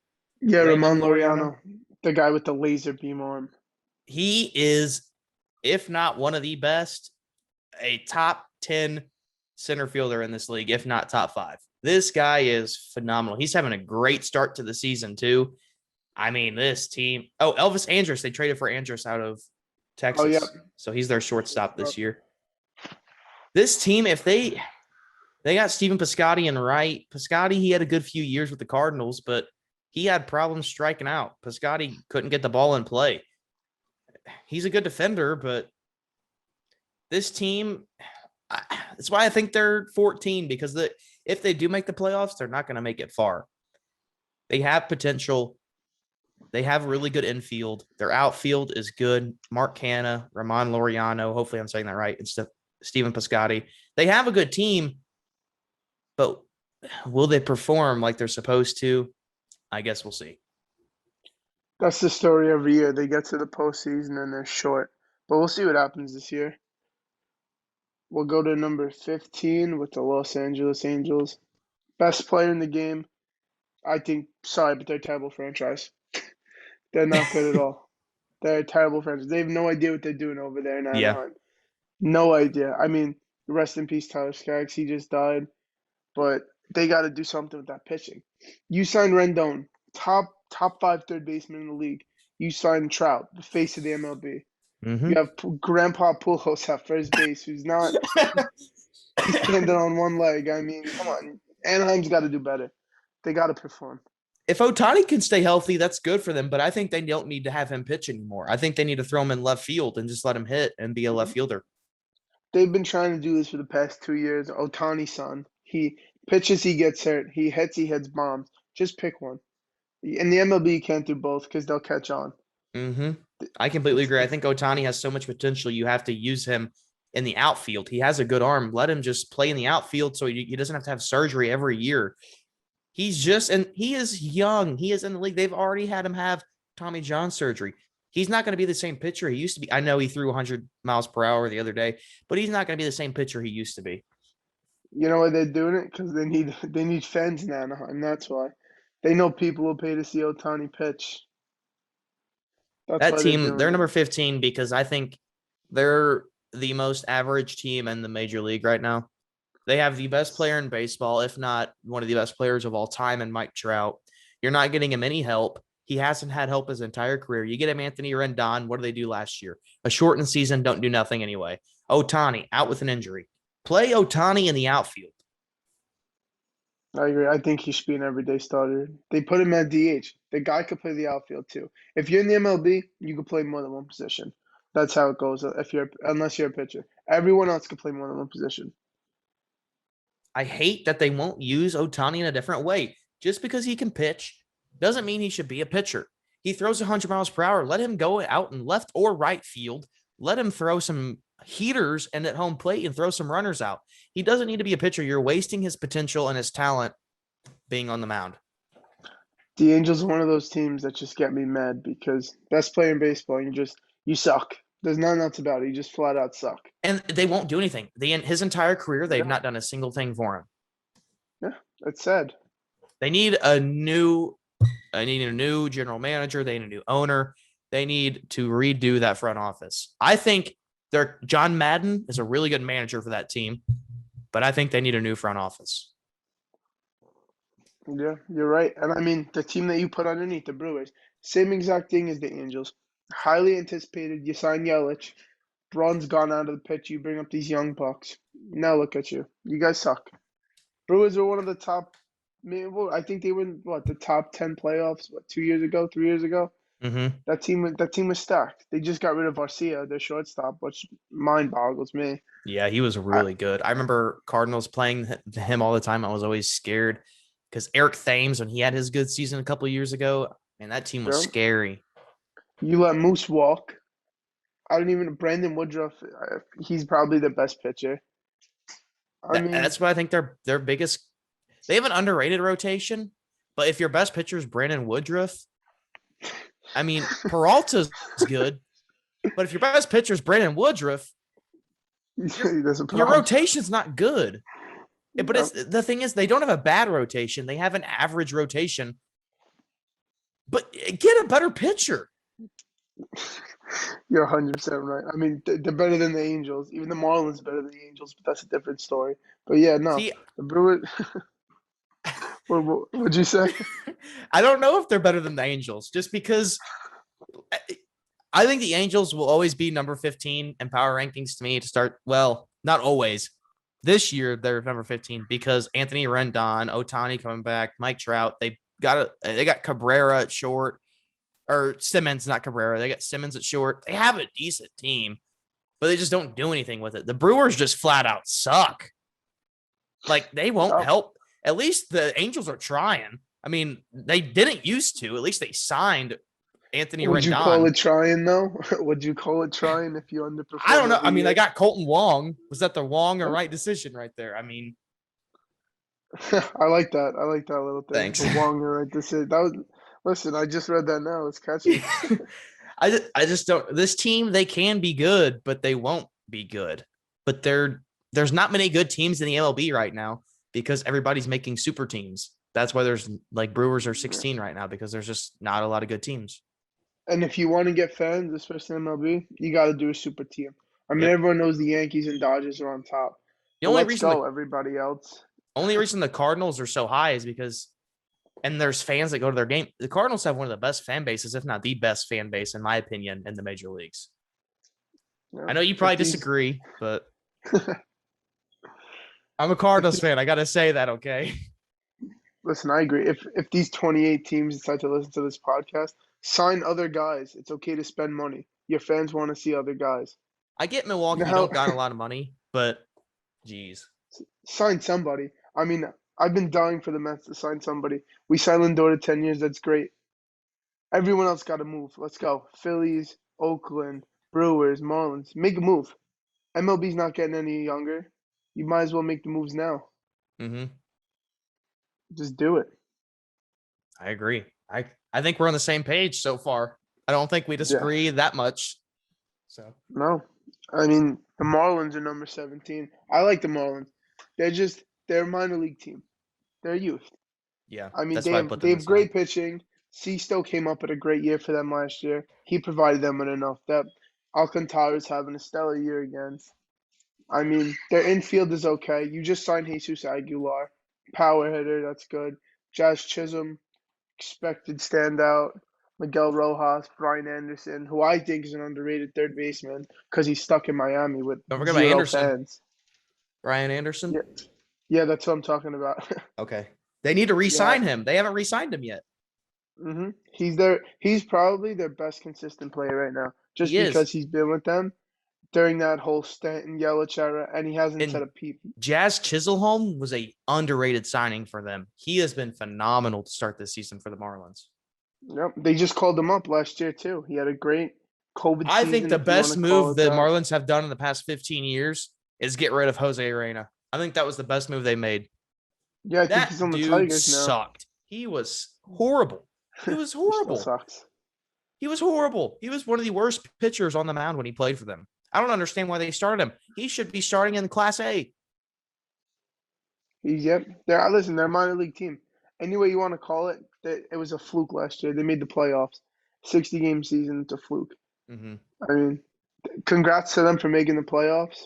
Yeah, Raymond Ramon Laureano, the guy with the laser beam arm. He is, if not one of the best, a top 10 center fielder in this league, if not top 5. This guy is phenomenal. He's having a great start to the season, too. I mean, this team. Oh, Elvis Andrus. They traded for Andrus out of Texas. Oh, yeah. So he's their shortstop this year. This team, if they got Stephen Piscotty in right. Piscotty, he had a good few years with the Cardinals, but he had problems striking out. Piscotty couldn't get the ball in play. He's a good defender, but this team, that's why I think they're 14, because if they do make the playoffs, they're not going to make it far. They have potential. They have really good infield. Their outfield is good. Mark Canha, Ramon Laureano, hopefully I'm saying that right, and Stephen Piscotty. They have a good team, but will they perform like they're supposed to? I guess we'll see. That's the story every year. They get to the postseason and they're short. But we'll see what happens this year. We'll go to number 15 with the Los Angeles Angels. Best player in the game. I think, sorry, but they're a terrible franchise. They're not good at all. They're a terrible franchise. They have no idea what they're doing over there in Anaheim. Yeah. No idea. I mean, rest in peace, Tyler Skaggs. He just died. but they got to do something with that pitching. You signed Rendon, top five third baseman in the league. You signed Trout, the face of the MLB. You Hmm. have Grandpa Pujols at first base, who's not. He's standing on one leg. I mean, come on. Anaheim's got to do better. They got to perform. If Ohtani can stay healthy, that's good for them. But I think they don't need to have him pitch anymore. I think they need to throw him in left field and just let him hit and be a left fielder. They've been trying to do this for the past 2 years. Ohtani-san, he pitches, he gets hurt. He hits bombs. Just pick one. In the MLB, you can't do both because they'll catch on. Hmm. I completely agree. I think Ohtani has so much potential. You have to use him in the outfield. He has a good arm. Let him just play in the outfield so he doesn't have to have surgery every year. And he is young. He is in the league. They've already had him have Tommy John surgery. He's not going to be the same pitcher he used to be. I know he threw 100 miles per hour the other day, but he's not going to be the same pitcher he used to be. You know why they're doing it? Because they need fans in Anaheim. That's why. They know people will pay to see Ohtani pitch. That's That why they're team, doing they're it. number 15 because I think they're the most average team in the major league right now. They have the best player in baseball, if not one of the best players of all time, in Mike Trout. You're not getting him any help. He hasn't had help his entire career. You get him Anthony Rendon. What did they do last year? A shortened season, don't do nothing anyway. Ohtani, out with an injury. Play Ohtani in the outfield. I agree. I think he should be an everyday starter. They put him at DH. The guy could play the outfield too. If you're in the MLB, you can play more than one position. That's how it goes. Unless you're a pitcher, everyone else can play more than one position. I hate that they won't use Ohtani in a different way. Just because he can pitch doesn't mean he should be a pitcher. He throws 100 miles per hour. Let him go out in left or right field. Let him throw some heaters and at home plate and throw some runners out. He doesn't need to be a pitcher. You're wasting his potential and his talent being on the mound. The Angels are one of those teams that just get me mad because best player in baseball, you suck. There's nothing else about it. You just flat out suck. And they won't do anything. His entire career, they've Yeah, not done a single thing for him. yeah, it's sad. They need a new general manager. They need a new owner. They need to redo that front office. I think John Madden is a really good manager for that team, but I think they need a new front office. Yeah, you're right. And I mean, the team that you put underneath, the Brewers, same exact thing as the Angels. Highly anticipated. You sign Yelich. Braun's gone out of the pitch. You bring up these young bucks. Now look at you. You guys suck. Brewers are one of the top. I think they were in, the top 10 playoffs. 2 years ago, 3 years ago. Mm-hmm. That team was stacked. They just got rid of Garcia, their shortstop, which mind boggles me. Yeah, he was I, really good. I remember Cardinals playing him all the time. I was always scared because Eric Thames, when he had his good season a couple of years ago, man, that team was yeah. scary. You let Moose walk. Brandon Woodruff. He's probably the best pitcher. That's why I think their biggest. They have an underrated rotation, but if your best pitcher is Brandon Woodruff, I mean Peralta's good, but if your best pitcher is Brandon Woodruff, your rotation's not good. But the thing is, they don't have a bad rotation; they have an average rotation. But get a better pitcher. You're 100% right. I mean, they're better than the Angels. Even the Marlins are better than the Angels, but that's a different story. But yeah, no, See, the Brewers. What'd you say? I don't know if they're better than the Angels, just because I think the Angels will always be number 15 in power rankings to me to start. Well, not always. This year they're number 15 because Anthony Rendon, Ohtani coming back, Mike Trout. They got Cabrera at short, or Simmons, not Cabrera. They got Simmons at short. They have a decent team, but they just don't do anything with it. The Brewers just flat out suck. Like, they won't help. At least the Angels are trying. I mean, they didn't used to. At least they signed Anthony Rendon. Would you call it trying, though? Would you call it trying if you underperform? I don't know. I mean, they got Colton Wong. Was that the wrong or right decision right there? I mean, I like that. I like that little thing. Thanks. The Wong or right decision. Listen, I just read that now. It's catchy. I just don't. This team, they can be good, but they won't be good. But there's not many good teams in the MLB right now because everybody's making super teams. That's why there's Brewers are 16 right now because there's just not a lot of good teams. And if you want to get fans, especially MLB, you got to do a super team. I mean, Everyone knows the Yankees and Dodgers are on top. The only Let's reason go, everybody else. Only reason the Cardinals are so high is because, and there's fans that go to their game. The Cardinals have one of the best fan bases, if not the best fan base, in my opinion, in the major leagues. You I know, know you if probably these disagree, but I'm a Cardinals fan. I got to say that, okay? listen, I agree. If these 28 teams decide to listen to this podcast, sign other guys. It's okay to spend money. Your fans want to see other guys. I get You know Milwaukee how don't got a lot of money, but geez. sign somebody. I mean, I've been dying for the Mets to sign somebody. We signed Lindor to 10 years. That's great. Everyone else got to move. Let's go. Phillies, Oakland, Brewers, Marlins. Make a move. MLB's not getting any younger. You might as well make the moves now. Mm-hmm. Just do it. I agree. I think we're on the same page so far. I don't think we Yeah. disagree that much. So No. I mean, the Marlins are number 17. I like the Marlins. They're a minor league team. They're youth. yeah, I mean, that's why I put them they have this high. great pitching. Sisto came up at a great year for them last year. He provided them with enough depth. Alcantara's having a stellar year again. I mean, their infield is okay. You just signed Jesus Aguilar, power hitter. That's good. Jazz Chisholm, expected standout. Miguel Rojas, Brian Anderson, who I think is an underrated third baseman because he's stuck in Miami with Don't forget about zero Anderson. fans. Brian Anderson. Yeah, yeah, that's what I'm talking about. Okay. They need to re-sign him. They haven't re-signed him yet. He's probably their best consistent player right now, just He is. because he's been with them during that whole Stanton Yelich era, and he hasn't And said a peep. Jazz Chisholm was a underrated signing for them. He has been phenomenal to start this season for the Marlins. Yep, they just called him up last year too. He had a great COVID I season. think the if you wanna best call move it the that. Marlins have done in the past 15 years is get rid of Jose Reyna. I think that was the best move they made. Yeah, I think That he's on the dude Tigers now. sucked. He was horrible. He was He still horrible. sucks. He was horrible. He was one of the worst pitchers on the mound when he played for them. I don't understand why they started him. He should be starting in Class A. Yep. Listen, they're a minor league team. Any way you want to call it, it was a fluke last year. They made the playoffs. 60-game season, it's a fluke. Mm-hmm. I mean, congrats to them for making the playoffs.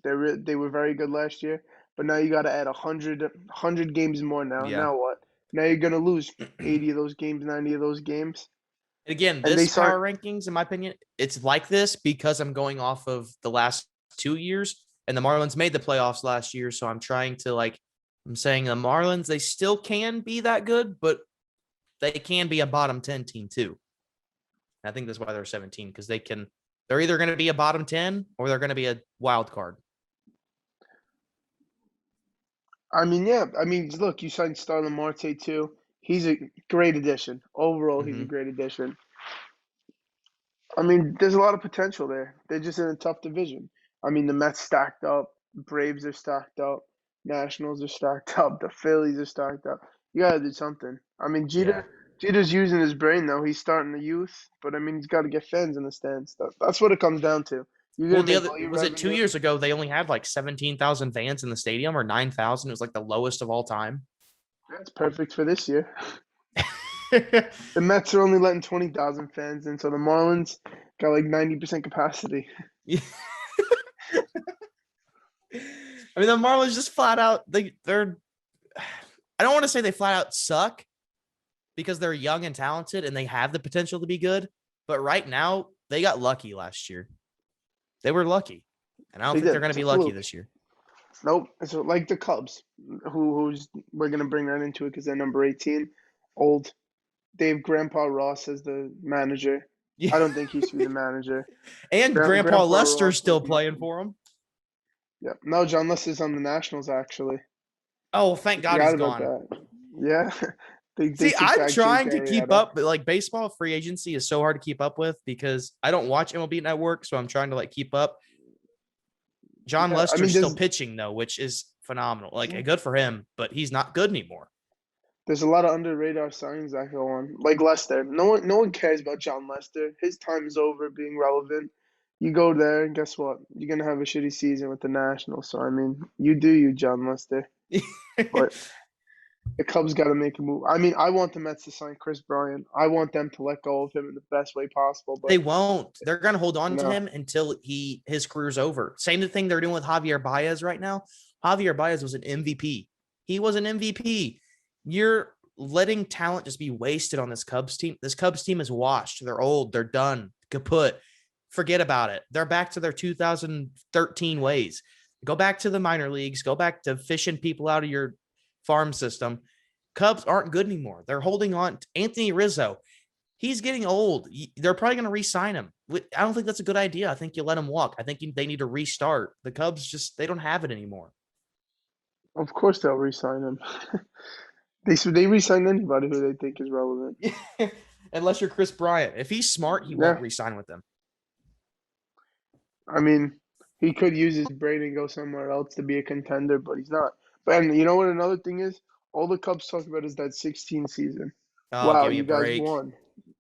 They were very good last year, but now you got to add 100 games more now. Yeah. Now what? Now you're gonna lose 80 of those games, 90 of those games. Again, And this power rankings, in my opinion, it's like this because I'm going off of the last 2 years, and the Marlins made the playoffs last year. So I'm trying to I'm saying the Marlins, they still can be that good, but they can be a bottom 10 team too. And I think that's why they're 17 because they're either going to be a bottom 10 or they're going to be a wild card. I mean, yeah. I mean, look, you signed Starlin Marte too. He's a great addition. Overall, he's a great addition. I mean, there's a lot of potential there. They're just in a tough division. I mean, the Mets stacked up, Braves are stacked up, Nationals are stacked up, the Phillies are stacked up. You gotta do something. I mean, Jeter's using his brain though. He's starting the youth, but I mean, he's got to get fans in the stands. That's what it comes down to. Well, was it 2 years ago? They only had 17,000 fans in the stadium, or 9,000. It was the lowest of all time. That's perfect for this year. The Mets are only letting 20,000 fans in, so the Marlins got 90% capacity. I mean, the Marlins just flat out they're. I don't want to say they flat out suck because they're young and talented and they have the potential to be good, but right now they got lucky last year. They were lucky, and I don't think they're going to be lucky this year. Nope. It's like the Cubs, who's we're going to bring that into it because they're number 18, old. They have Grandpa Ross as the manager. I don't think he should be the manager. And Grandpa Lester's still playing for him. Yeah. No, John Lester's on the Nationals, actually. Oh, thank God he's gone. Yeah. See, I'm trying to keep up, but baseball free agency is so hard to keep up with because I don't watch MLB Network, so I'm trying to keep up. John Lester's still pitching though, which is phenomenal. Good for him, but he's not good anymore. There's a lot of under radar signings that go on, like Lester. No one cares about John Lester. His time is over being relevant. You go there, and guess what? You're gonna have a shitty season with the Nationals. So I mean, you do you, John Lester. But the Cubs got to make a move. I mean, I want the Mets to sign Chris Bryant. I want them to let go of him in the best way possible. But they won't. They're going to hold on to him until his career's over. Same thing they're doing with Javier Baez right now. Javier Baez was an MVP. He was an MVP. You're letting talent just be wasted on this Cubs team. This Cubs team is washed. They're old. They're done. Kaput. Forget about it. They're back to their 2013 ways. Go back to the minor leagues. Go back to fishing people out of your farm system. Cubs aren't good anymore. They're holding on. Anthony Rizzo, he's getting old. They're probably going to re-sign him. I don't think that's a good idea. I think you let him walk. I think they need to restart. The Cubs they don't have it anymore. Of course they'll re-sign him. They re-sign anybody who they think is relevant. Unless you're Chris Bryant. If he's smart, he won't re-sign with them. I mean, he could use his brain and go somewhere else to be a contender, but he's not. But and you know what another thing is? All the Cubs talk about is that 16 season. Oh, Wow, give me you a guys break. won.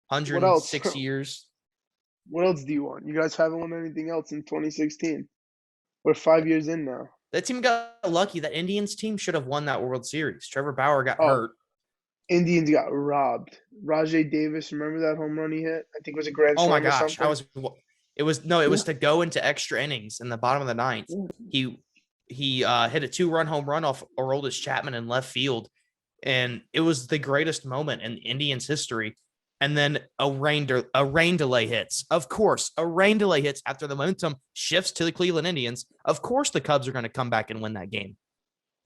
What else? 106 years. What else do you want? You guys haven't won anything else in 2016. We're 5 years in now. That team got lucky. That Indians team should have won that World Series. Trevor Bauer got hurt. Indians got robbed. Rajay Davis, remember that home run he hit? I think it was a grand slam. Oh my gosh, it was to go into extra innings in the bottom of the ninth. He hit a 2-run home run off Aroldis Chapman in left field, and it was the greatest moment in Indians history. And then a rain delay hits. Of course, a rain delay hits after the momentum shifts to the Cleveland Indians. Of course, the Cubs are going to come back and win that game.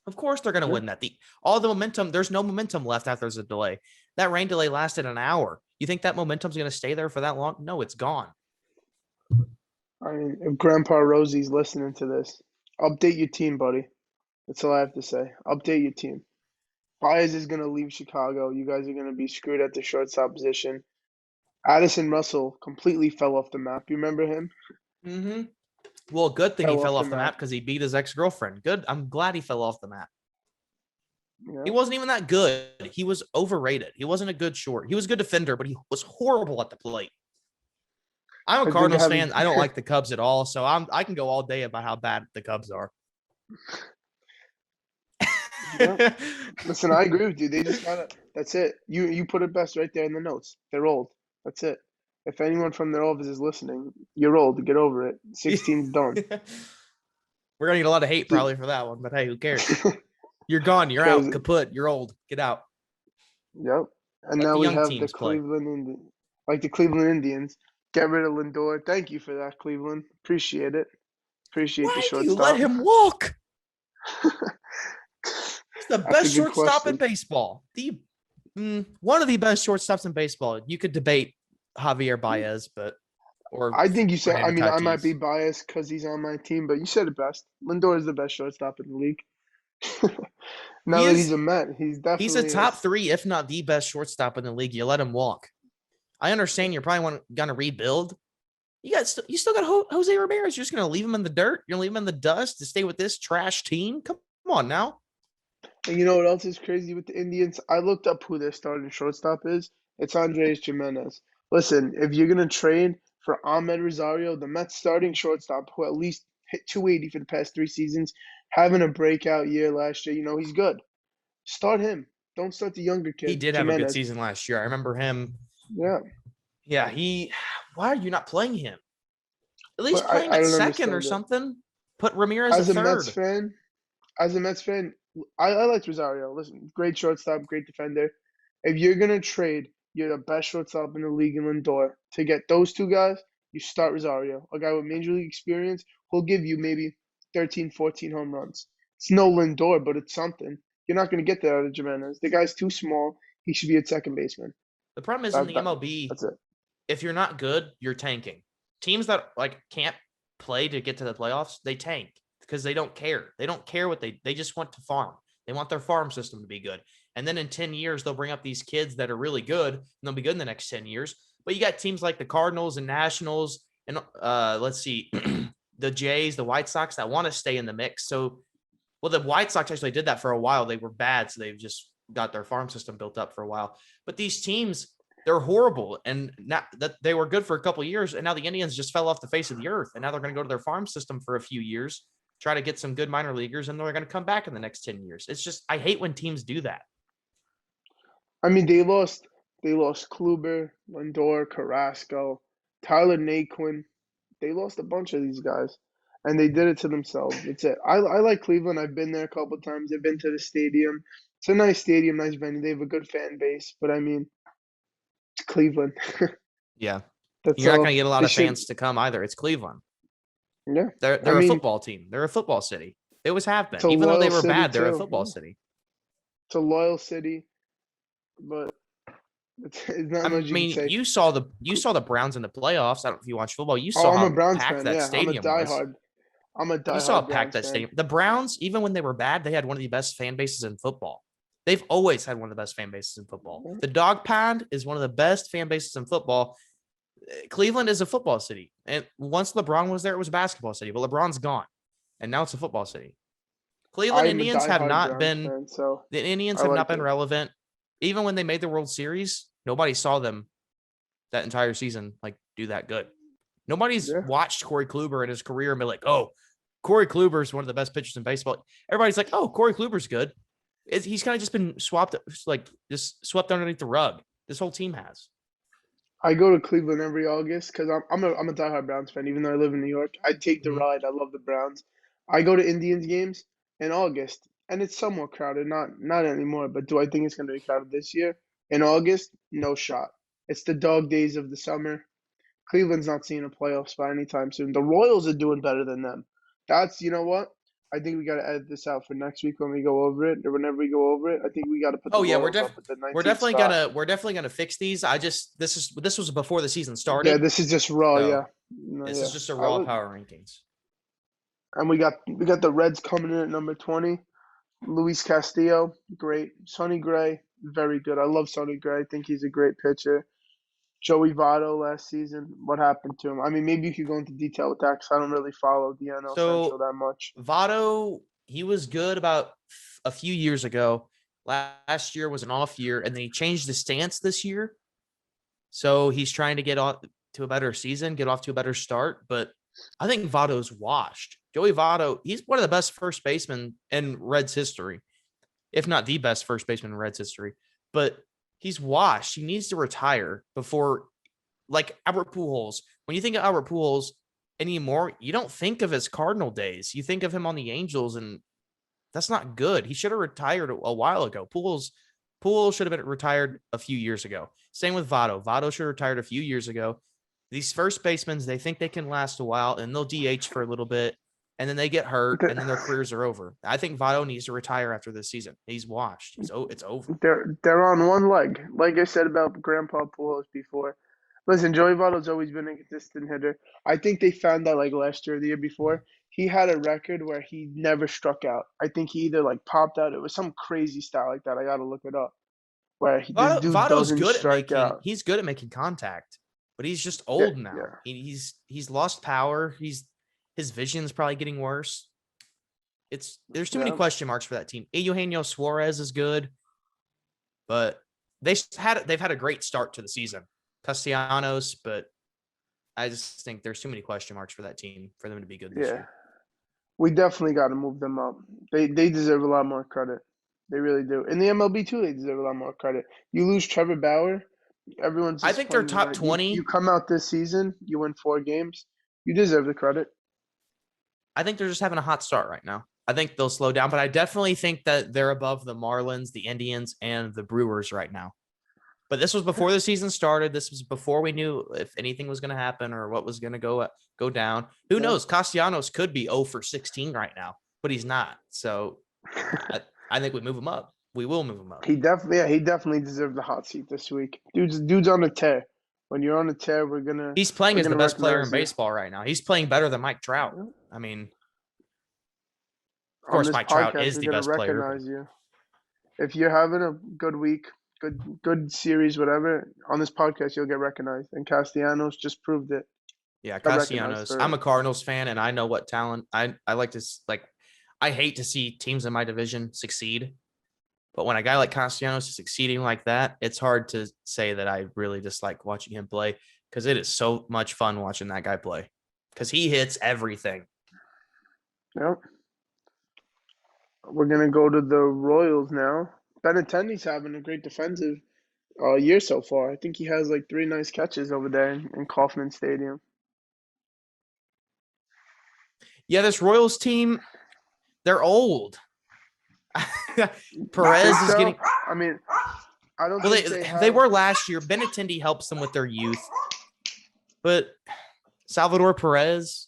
Of course, they're going to win that. All the momentum, there's no momentum left after there's a delay. That rain delay lasted an hour. You think that momentum's going to stay there for that long? No, it's gone. I mean, if Grandpa Rosie's listening to this, update your team, buddy. That's all I have to say. Update your team. Baez is going to leave Chicago. You guys are going to be screwed at the shortstop position. Addison Russell completely fell off the map. You remember him? Mm-hmm. Well, good thing he fell off the map because he beat his ex-girlfriend. Good. I'm glad he fell off the map. Yeah. He wasn't even that good. He was overrated. He wasn't a good short. He was a good defender, but he was horrible at the plate. I'm a Cardinals fan. I don't like the Cubs at all, so I can go all day about how bad the Cubs are. Yeah. Listen, I agree with you. They just gotta. That's it. You put it best right there in the notes. They're old. That's it. If anyone from their office is listening, you're old. Get over it. 16's done. We're gonna get a lot of hate probably for that one, but hey, who cares? You're gone. You're out. Kaput. You're old. Get out. Yep. And now we have the Cleveland Indians, like the Cleveland Indians. Get rid of Lindor. Thank you for that, Cleveland. Appreciate it. Appreciate the shortstop. You let him walk. He's the best shortstop in baseball. One of the best shortstops in baseball. You could debate Javier Baez, I think you said. I mean, I might be biased because he's on my team, but you said it best. Lindor is the best shortstop in the league. Now that he's a Met, he's a top 3, if not the best shortstop in the league. You let him walk. I understand you're probably going to rebuild. You still got Jose Ramirez. You're just going to leave him in the dirt. You're going to leave him in the dust to stay with this trash team. Come on now. And you know what else is crazy with the Indians? I looked up who their starting shortstop is. It's Andres Gimenez. Listen, if you're going to trade for Ahmed Rosario, the Mets starting shortstop, who at least hit 280 for the past 3 seasons, having a breakout year last year, he's good. Start him. Don't start the younger kid. He did have a good season last year. I remember him. Yeah. Yeah, why are you not playing him? At least play him at second or something. Put Ramirez at third. As a Mets fan, I liked Rosario. Listen, great shortstop, great defender. If you're going to trade, you're the best shortstop in the league in Lindor. To get those 2 guys, you start Rosario. A guy with major league experience who'll give you maybe 13, 14 home runs. It's no Lindor, but it's something. You're not going to get that out of Gimenez. The guy's too small. He should be at second baseman. The problem is in the MLB, that's it. If you're not good, you're tanking. Teams that can't play to get to the playoffs, they tank because they don't care. They don't care what they just want to farm. They want their farm system to be good. And then in 10 years, they'll bring up these kids that are really good, and they'll be good in the next 10 years. But you got teams like the Cardinals and Nationals and let's see, the Jays, the White Sox that want to stay in the mix. So, the White Sox actually did that for a while. They were bad, so they've just got their farm system built up for a while. But these teams, they're horrible, and not that they were good for a couple of years, and now the Indians just fell off the face of the earth, and now they're going to go to their farm system for a few years, try to get some good minor leaguers, and they're going to come back in the next 10 years. It's just I hate when teams do that. I mean, they lost Kluber, Lindor, Carrasco, Tyler Naquin. They lost a bunch of these guys. and they did it to themselves. That's it. I like Cleveland. I've been there a couple times. I've been to the stadium. It's a nice stadium, nice venue. They have a good fan base, but I mean, it's Cleveland. Yeah. That's You're not all. going to get a lot They of should. fans to come either. It's Cleveland. Yeah. I They're a mean, football team. They're a football city. They always have it's been. a Even though they loyal were city bad, they're a too. football Yeah. city. It's a loyal city, but it's not I much you can mean, say. you saw the Browns in the playoffs. I don't know if you watch football. You Oh, saw I'm a how Browns packed fan. that Yeah, stadium was. I'm a You saw how diehard packed Browns that fan. stadium. The Browns, even when they were bad, they had one of the best fan bases in football. They've always had one of the best fan bases in football. The Dog Pound is one of the best fan bases in football. Cleveland is a football city. And once LeBron was there, it was a basketball city. But LeBron's gone. And now it's a football city. Cleveland I'm a Indians have diehard not Browns been fan, so the Indians I have not like been it. relevant. Even when they made the World Series, nobody saw them that entire season like do that good. Nobody's Yeah, watched Corey Kluber in his career and be like, oh, Corey Kluber is one of the best pitchers in baseball. Everybody's like, oh, Corey Kluber's good. He's kind of just been just swept underneath the rug. This whole team has. I go to Cleveland every August because I'm a diehard Browns fan. Even though I live in New York, I take the Mhm. ride. I love the Browns. I go to Indians games in August, and it's somewhat crowded. Not anymore, but do I think it's going to be crowded this year? In August, no shot. It's the dog days of the summer. Cleveland's not seeing a playoff spot anytime soon. The Royals are doing better than them. You know what? I think we got to edit this out for next week when we go over it, or whenever we go over it. I think we got to put the Oh yeah, Royals up at the we're 19th definitely spot. gonna fix these. This was before the season Yeah, started, this is just raw. so Yeah, no, this is yeah. just a I raw would, power rankings. and we got the Reds coming in at number 20. Luis Castillo, great. Sonny Gray, very good. I love Sonny Gray. I think he's a great pitcher. Joey Votto last season, what happened to him? I mean, maybe you could go into detail with that because I don't really follow the NL Central So that much. Votto, he was good about a few years ago. Last year was an off year, and then he changed his stance this year. So he's trying to get off to a better season, get off to a better start. But I think Votto's washed. Joey Votto, he's one of the best first basemen in Reds history, if not the best first baseman in Reds history. But he's washed. He needs to retire before, like Albert Pujols. When you think of Albert Pujols anymore, you don't think of his Cardinal days. You think of him on the Angels, and that's not good. He should have retired a while ago. Pujols should have been retired a few years ago. Same with Votto. Votto should have retired a few years ago. These first basemen, they think they can last a while, and they'll DH for a little bit, and then they get hurt, and then their careers are over. I think Votto needs to retire after this season. He's washed. It's over. They're on one leg. Like I said about Grandpa Pujols before. Listen, Joey Votto's always been a consistent hitter. I think they found that like last year or the year before. He had a record where he never struck out. I think he either like popped out. It was some crazy style like that. I gotta look it up. Where this dude Votto's doesn't good at strike making. out. He's good at making contact, but he's just Yeah, old now. yeah, He's lost power. His vision's probably getting worse. There's too many yeah. question marks for that team. Eugenio Suarez is good, but they've had a great start to the season. Castellanos, but I just think there's too many question marks for that team for them to be good this Yeah. year. We definitely got to move them up. They deserve a lot more credit. They really do. In the MLB too, they deserve a lot more credit. You lose Trevor Bauer, everyone's I think they're disappointed. top You 20. come out this season, you win 4 games. You deserve the credit. I think they're just having a hot start right now. I think they'll slow down, but I definitely think that they're above the Marlins, the Indians, and the Brewers right now. But this was before the season started. This was before we knew if anything was going to happen or what was going to go down. Who Yeah. knows? Castellanos could be 0 for 16 right now, but he's not. So I think we move him up. We will move him up. He definitely deserved the hot seat this week. Dude's on a tear. When you're on a tear, He's playing we're as the gonna best player in recognize you. baseball right now. He's playing better than Mike Trout. I mean, of On course, this Mike Trout podcast, is we're the gonna best player. recognize you. If you're having a good week, good series, whatever, on this podcast you'll get recognized. And Castellanos just proved it. Yeah, Got recognized Castellanos. for I'm it. a Cardinals fan, and I know what talent. I like to like. I hate to see teams in my division succeed, but when a guy like Castellanos is succeeding like that, it's hard to say that I really dislike watching him play because it is so much fun watching that guy play because he hits everything. Yep. We're gonna go to the Royals now. Benintendi's having a great defensive year so far. I think he has like 3 nice catches over there in Kauffman Stadium. Yeah, this Royals team, they're old. You think Perez is so? getting I mean, I don't well. think They they they have. were last year. Benintendi helps them with their youth, but Salvador Perez,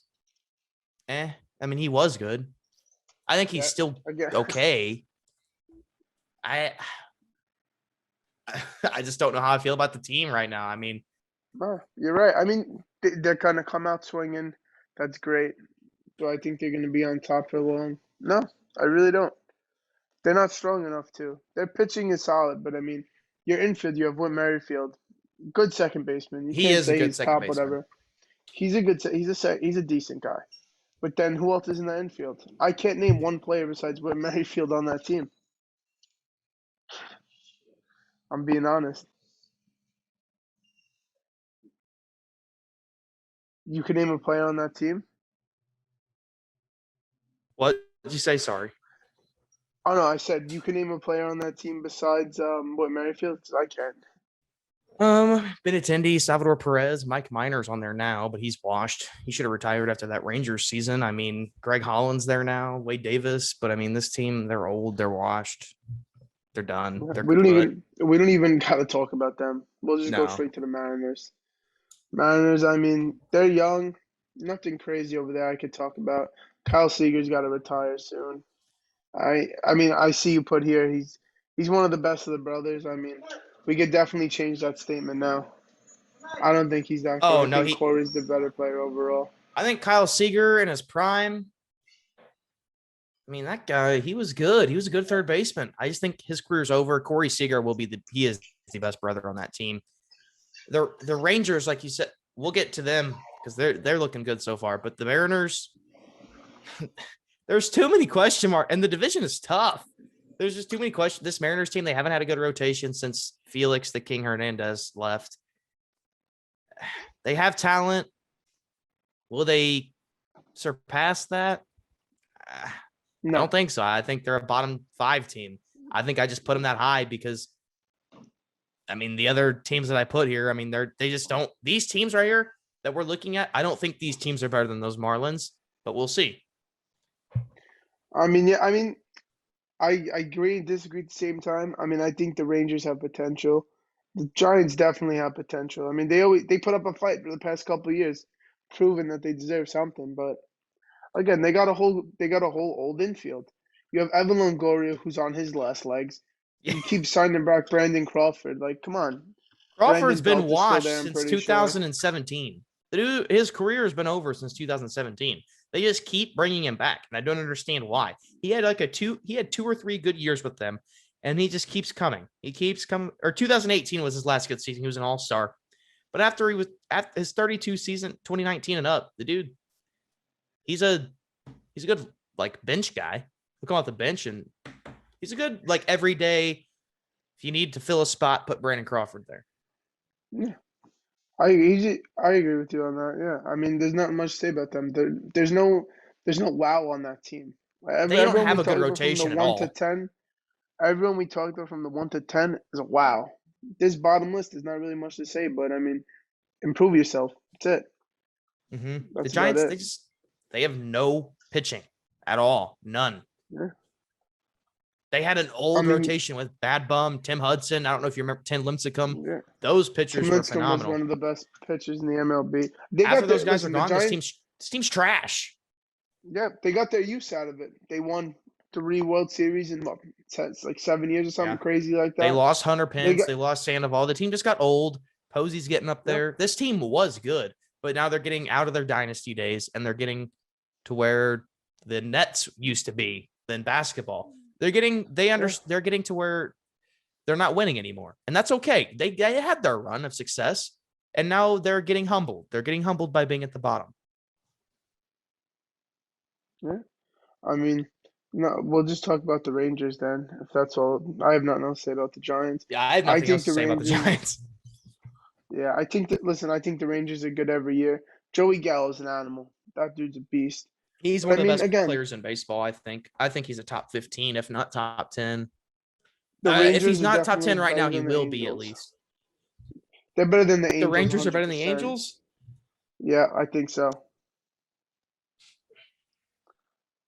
I mean, he was good. I think he's Yeah, still again, okay. I I just don't know how I feel about the team right now. I mean, no, you're right. I mean, they're gonna come out swinging. That's great. Do I think they're gonna be on top for long? No, I really don't. They're not strong enough to. Their pitching is solid, but I mean, your infield, you have Whit Merrifield, good second baseman. You he can't is a say good he's second top baseman. whatever. He's a decent guy. But then who else is in that infield? I can't name one player besides Whit Merrifield on that team. I'm being honest. You can name a player on that team? What did you say? Sorry. Oh no, I said you can name a player on that team besides Whit Merrifield? 'Cause I can't. Benintendi, Salvador Perez, Mike Minor's on there now, but he's washed. He should have retired after that Rangers season. I mean, Greg Holland's there now, Wade Davis, but I mean, this team, they're old, they're washed, they're done, they're kaput. We don't even gotta talk about them. We'll just go No. straight to the Mariners. Mariners, I mean, they're young. Nothing crazy over there I could talk about. Kyle Seager's got to retire soon. I mean, I see you put here. He's one of the best of the brothers. I mean, we could definitely change that statement now. I don't think he's that good. Oh I no, think Corey's the better player overall. I think Kyle Seager in his prime. I mean, that guy, he was good. He was a good third baseman. I just think his career's over. Corey Seager he is the best brother on that team. The Rangers, like you said, we'll get to them because they're looking good so far. But the Mariners, there's too many question marks, and the division is tough. There's just too many questions. This Mariners team, they haven't had a good rotation since Felix the King Hernandez left. They have talent. Will they surpass that? I No, don't think so. I think they're a bottom 5 team. I think I just put them that high because, I mean, the other teams that I put here, I mean, they just don't. These teams right here that we're looking at, I don't think these teams are better than those Marlins, but we'll see. I mean, yeah, I mean, I agree and disagree at the same time. I mean, I think the Rangers have potential. The Giants definitely have potential. I mean, they put up a fight for the past couple of years, proving that they deserve something. But again, they got a whole old infield. You have Evan Longoria, who's on his last legs. Yeah. You keep signing back Brandon Crawford. Like, come on. Crawford's Brandon been Belt is still there, washed I'm since pretty sure. 2017. His career has been over since 2017. They just keep bringing him back, and I don't understand why. He had two or three good years with them, and he just keeps coming. He keeps coming. Or 2018 was his last good season. He was an all-star. But after his 32 season, 2019 and up, the dude, he's a good like bench guy. He'll come off the bench, and he's a good like everyday. If you need to fill a spot, put Brandon Crawford there. Yeah. I agree with you on that. Yeah. I mean, there's not much to say about them. There's no wow on that team. They don't Everyone have we a good talked about from the rotation at 1 to 10, everyone we talked about from the 1 to 10 is a wow. This bottom list is not really much to say, but I mean, improve yourself. That's it. Mm-hmm. The That's about Giants, it. they have no pitching at all, none. Yeah. They had an I old mean, rotation with Bad Bum, Tim Hudson. I don't know if you remember Tim Lincecum. yeah. Those Tim pitchers were Lincecum was one phenomenal. of the best pitchers in the MLB. They After got those their guys are listen. The gone, Giants. this team's trash. Yeah, they got their use out of it. They won 3 World Series in what, like 7 years or something Yeah, crazy like they that. lost Hunter They Pence. got They lost Sandoval. The team just got old. Posey's getting up yep. there. This team was good, but now they're getting out of their dynasty days and they're getting to where the Nets used to be than basketball. They're getting to where they're not winning anymore, and that's okay. They had their run of success, and now they're getting humbled. They're getting humbled by being at the bottom. Yeah. I mean, no, we'll just talk about the Rangers then, if that's all. I have nothing else to say about the Giants. Yeah, I have I nothing else think to the say about the Rangers. Giants. Yeah, I think that. Listen, I think the Rangers are good every year. Joey Gallo's an animal. That dude's a beast. He's But one I of the mean, best again, players in baseball. I think. He's a top 15, if not top 10. the If he's Rangers are not top definitely 10 right now, better he than the will be at Angels. least. They're better than the The Angels, Rangers are better than the 100%. Angels. Yeah, I think so.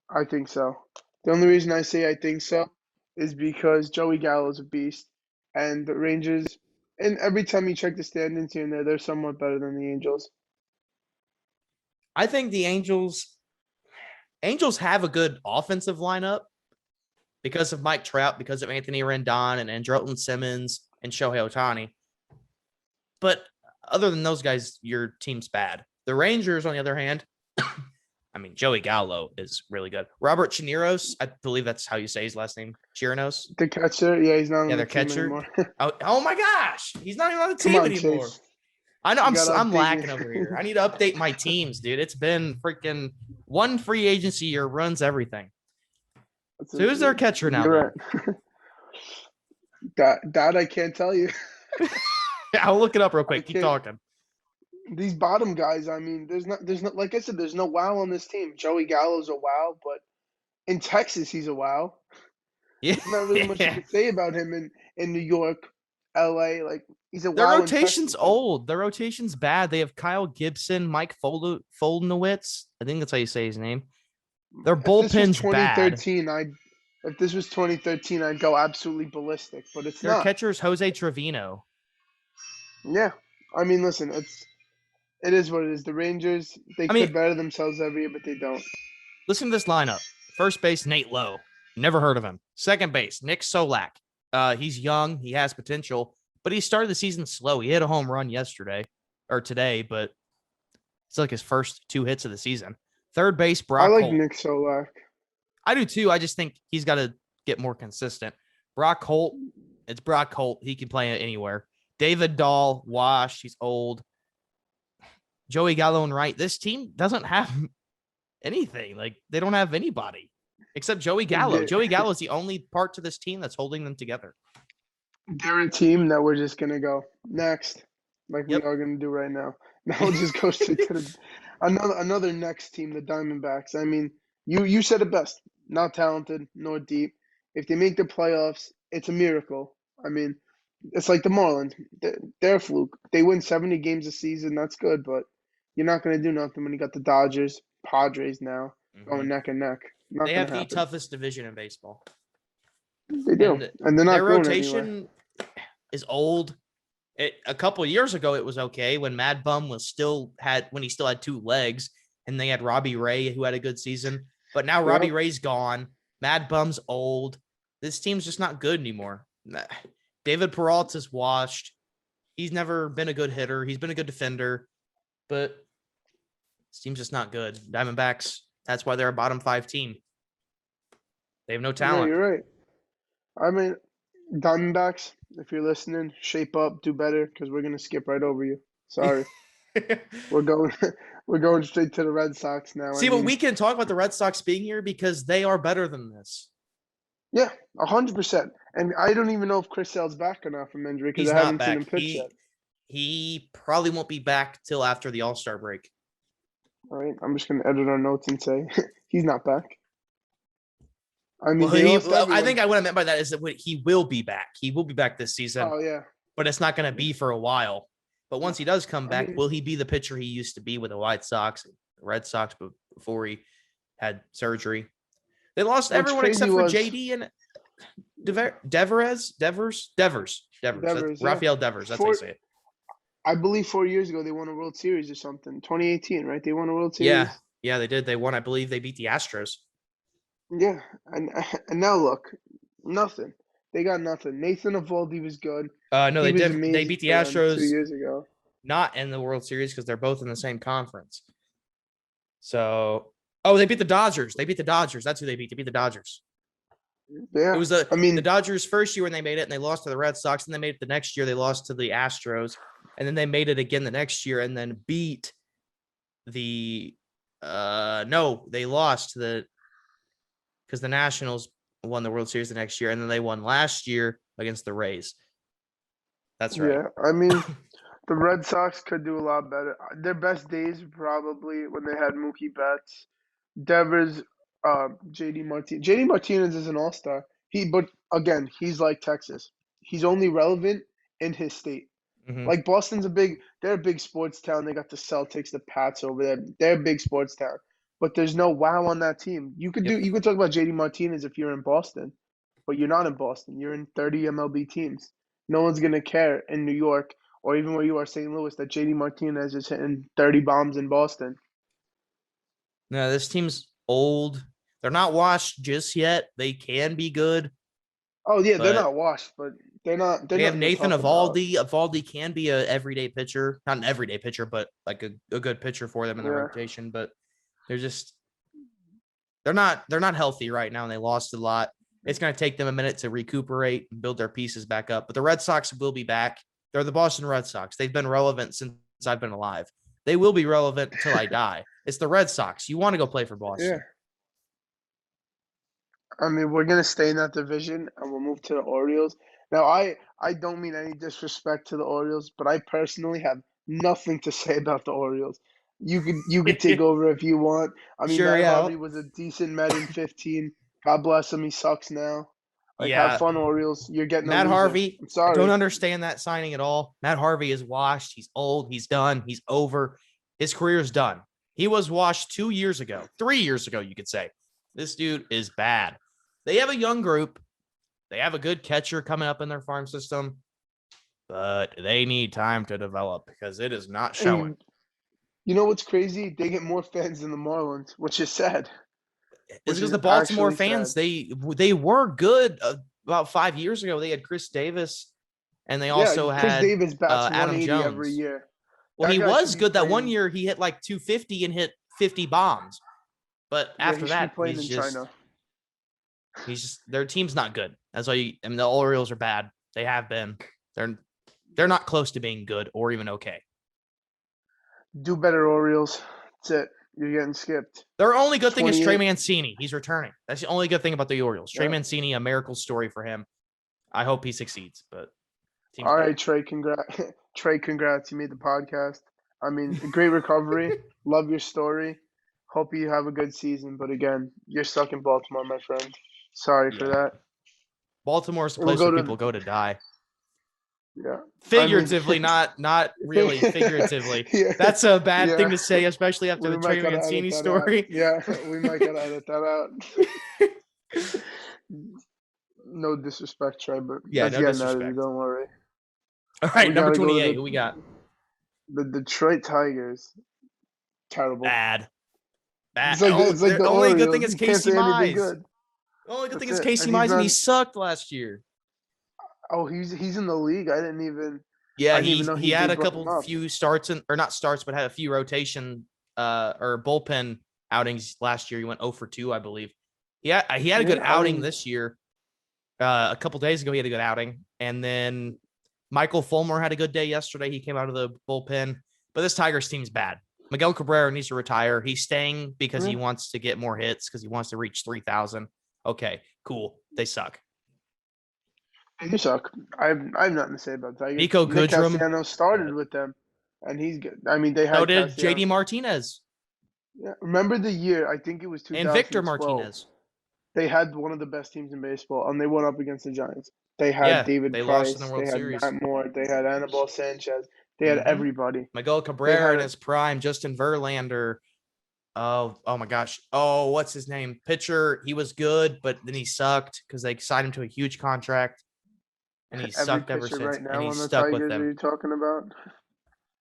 I think so. The only reason I say I think so is because Joey Gallo's a beast, and the Rangers. And every time you check the standings here and there, they're somewhat better than the Angels. I think the Angels have a good offensive lineup because of Mike Trout, because of Anthony Rendon and Andrelton Simmons and Shohei Ohtani. But other than those guys, your team's bad. The Rangers, on the other hand, I mean, Joey Gallo is really good. Robert Chirinos, I believe that's how you say his last name. Chirinos. The catcher, yeah, he's not on Yeah, the their team catcher. anymore. Oh my gosh, he's not even on the Come team on, anymore. Chase. I know You gotta I'm update lacking me. over here. I need to update my teams, dude. It's been freaking one free agency year runs everything. So who's their catcher now? You're right. That I can't tell you. I'll look it up real I quick. Keep can't. talking. These bottom guys, I mean, there's not, like I said, there's no wow on this team. Joey Gallo's a wow, but in Texas, he's a wow. Yeah. There's not really much you can say about him in New York, LA. Like, he's a Their wow in rotation's Texas. old. Their rotation's bad. They have Kyle Gibson, Mike Foldenowitz. I think that's how you say his name. Their If this was bullpen's bad. 2013, if this was 2013, I'd go absolutely ballistic, but it's Their not. catcher's Jose Trevino. Yeah. I mean, listen, it is what it is. The Rangers, they could better themselves every year, but they don't. Listen to this lineup. First base, Nate Lowe. Never heard of him. Second base, Nick Solak. He's young. He has potential, but he started the season slow. He hit a home run yesterday or today, but it's like his first 2 hits of the season. Third base, Brock I like Holt. Nick Solak. I do too. I just think he's got to get more consistent. Brock Holt, it's Brock Holt. He can play anywhere. David Dahl, washed. He's old. Joey Gallo and Wright. This team doesn't have anything. Like, they don't have anybody except Joey Gallo. Joey Gallo is the only part to this team that's holding them together. They're a team that we're just gonna go next, like we are gonna do right now. Now we'll just go straight to another next team, the Diamondbacks. I mean, you said it best. Not talented, nor deep. If they make the playoffs, it's a miracle. I mean, it's like the Marlins. They're a fluke. They win 70 games a season. That's good, but you're not gonna do nothing when you got the Dodgers, Padres now going neck and neck. They have the toughest division in baseball. They do, and they're not their going rotation anywhere. is old. A couple of years ago, it was okay when Mad Bum when he still had 2 legs, and they had Robbie Ray who had a good season. But now Robbie Ray's gone. Mad Bum's old. This team's just not good anymore. David Peralta's washed. He's never been a good hitter. He's been a good defender, but this team's just not good. Diamondbacks. That's why they're a bottom 5 team. They have no talent. Yeah, you're right. I mean, Diamondbacks, if you're listening, shape up, do better, because we're gonna skip right over you. Sorry. we're going straight to the Red Sox now. See, but we can talk about the Red Sox being here because they are better than this. Yeah, 100%. And I don't even know if Chris Sale's back or not from injury because I haven't seen him pitch yet. He probably won't be back till after the All-Star break. All right, I'm just gonna edit our notes and say he's not back. I mean, I think what I meant by that is that he will be back. He will be back this season. Oh yeah, but it's not going to be for a while. But once he does come back, will he be the pitcher he used to be with the White Sox, the Red Sox, before he had surgery? They lost everyone except for JD and Devers. Rafael Devers. That's how you say it. I believe 4 years ago they won a World Series or something. 2018, right? They won a World Series. Yeah, they did. They won. I believe they beat the Astros. Yeah, and now look, nothing. They got nothing. Nathan Eovaldi was good. No, they did. They beat the Astros 2 years ago. Not in the World Series because they're both in the same conference. So, they beat the Dodgers. They beat the Dodgers. That's who they beat. They beat the Dodgers. Yeah, it was the Dodgers' first year when they made it, and they lost to the Red Sox. And they made it the next year. They lost to the Astros, and then they made it again the next year, and then beat the. They lost to because the Nationals won the World Series the next year, and then they won last year against the Rays. That's right. Yeah, I mean, the Red Sox could do a lot better. Their best days probably when they had Mookie Betts, Devers, JD Martinez. JD Martinez is an all-star. But again, he's like Texas. He's only relevant in his state. Mm-hmm. Like Boston's they're a big sports town. They got the Celtics, the Pats over there. They're a big sports town. but there's no wow on that team. Yep. You could talk about JD Martinez if you're in Boston, but you're not in Boston. You're in 30 MLB teams. No one's gonna care in New York or even where you are, St. Louis, that JD Martinez is hitting 30 bombs in Boston. No, this team's old. They're not washed just yet. They can be good, Oh yeah, they're but not washed, but they're they have nothing to Nathan talk about. Evaldi. Evaldi can be a everyday pitcher, not an everyday pitcher, but like a good pitcher for them in the Yeah. rotation. But they're just they're not healthy right now, and they lost a lot. It's going to take them a minute to recuperate and build their pieces back up. But the Red Sox will be back. They're the Boston Red Sox. They've been relevant since I've been alive. They will be relevant until I die. It's the Red Sox. You want to go play for Boston. Yeah. I mean, we're gonna stay in that division and we'll move to the Orioles. Now, I don't mean any disrespect to the Orioles, but I personally have nothing to say about the Orioles. You could take over if you want. I mean, Sure, Matt yeah. Harvey was a decent Met in 15. God bless him. He sucks now. Like, have Yeah. fun, Orioles. You're getting a Matt loser. Harvey, I'm I sorry. don't understand that signing at all. Matt Harvey is washed. He's old. He's done. He's over. His career's done. He was washed 2 years ago, 3 years ago, you could say. This dude is bad. They have a young group. They have a good catcher coming up in their farm system, but they need time to develop because it is not showing. And you know what's crazy? They get more fans than the Marlins, which is sad. It's Which because is the Baltimore actually fans, sad. they were good about 5 years ago. They had Chris Davis, and they also Chris had Davis bats Adam 180 every Jones. year. Well, That he guy should was be good that one playing. year. He hit like 250 and hit 50 bombs. But Yeah, after he should be that, playing he's in just China. their team's not good. That's why I mean the Orioles are bad. They have been. They're not close to being good or even okay. Do better, Orioles. That's it. You're getting skipped. Their only good thing is Trey 28. Mancini. He's returning. That's the only good thing about the Orioles. Trey Yeah. Mancini, a miracle story for him. I hope he succeeds, but All right, Trey. Congrats. Trey, congrats. You made the podcast. I mean, great recovery. Love your story. Hope you have a good season. But again, you're stuck in Baltimore, my friend. Sorry for Yeah. that. Baltimore's the We'll place go where to people go to die. yeah. Figuratively, not really. Figuratively. Yeah. That's a bad Yeah. thing to say, especially after We the might Trey gotta Mancini edit that out. story. Yeah, we might gotta edit that out. No disrespect, Trey, but Yeah, that's no getting disrespect. edited. Don't worry. All right, We number gotta go to 28. the- Who we got? The Detroit Tigers. Terrible. Bad. It's like The only good thing Orioles. is You can't Casey say anything Mize. good. The only good thing is That's it. Casey And he's Mize, and he not- sucked last year. Oh, he's in the league. I didn't even. Yeah, I didn't even know he had they a brought him couple up. few starts or not starts, but had a few rotation or bullpen outings last year. He went 0 for 2, I believe. He had a good Yeah, I outing mean- this year. A couple days ago, he had a good outing, and then Michael Fulmer had a good day yesterday. He came out of the bullpen, but this Tigers team's bad. Miguel Cabrera needs to retire. He's staying because he wants to get more hits because he wants to reach 3,000. Okay, cool. They suck. You suck. I've nothing to say about Tigers. Nico Nick Goodrum. Castellanos started with them, and he's good. I mean, they had So did Castellanos. JD Martinez Yeah. Remember the year? I think it was 2012. and Victor Martinez. They had one of the best teams in baseball, and they went up against the Giants. They had Yeah, David they Price. lost in the World They had Series. Matt Moore. They had Anibal Sanchez. They had Mhm. everybody. Miguel Cabrera in had- his prime, Justin Verlander. Oh my gosh. Oh, what's his name? Pitcher. He was good, but then he sucked because they signed him to a huge contract. And he Every sucked ever pitcher since. right now And on he's the stuck Tigers. with Are them. you talking about?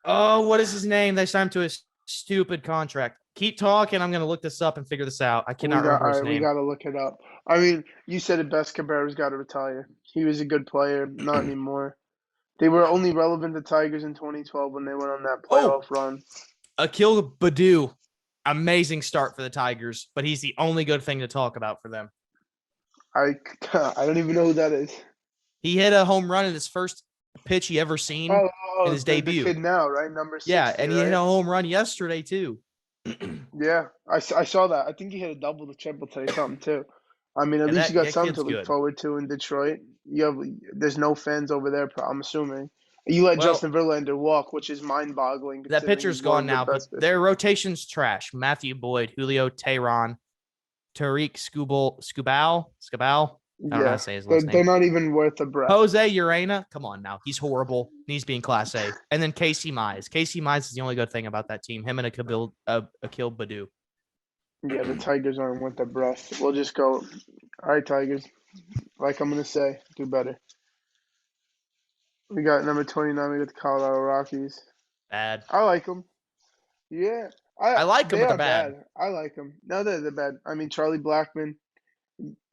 Oh, what is his name? They signed him to a stupid contract. Keep talking. I'm going to look this up and figure this out. I cannot remember his We name. got to look it up. I mean, you said it best. Cabrera's got to retire. He was a good player. Not anymore. They were only relevant to Tigers in 2012 when they went on that playoff run. Akil Baddoo. Amazing start for the Tigers, but he's the only good thing to talk about for them. I don't even know who that is. He hit a home run in his first pitch he ever seen. in his debut. The kid now, right? Number 60, Yeah, and he hit right? a home run yesterday too. Yeah, I saw that. I think he hit a double to triple today, something too. I mean, at And least you got that something to kid's look good. forward to in Detroit. There's no fans over there, I'm assuming. You let Well- Justin Verlander walk, which is mind-boggling. That considering pitcher's he's one gone of the now, but best pitchers. their rotation's trash. Matthew Boyd, Julio Tehran, Tariq Skubal. I don't know how to say his last They're name. not even worth a breath. Jose Urena. Come on now. He's horrible. Needs to be in Class A. And then Casey Mize. Casey Mize is the only good thing about that team. Him and Akil Baddoo. Yeah, the Tigers aren't worth the breath. We'll just go. All right, Tigers. Like I'm gonna say, do better. We got number 29. We got the Colorado Rockies. Bad. I like them. Yeah, I like them, they but they're are bad. bad. I like them. No, they're bad. I mean, Charlie Blackman.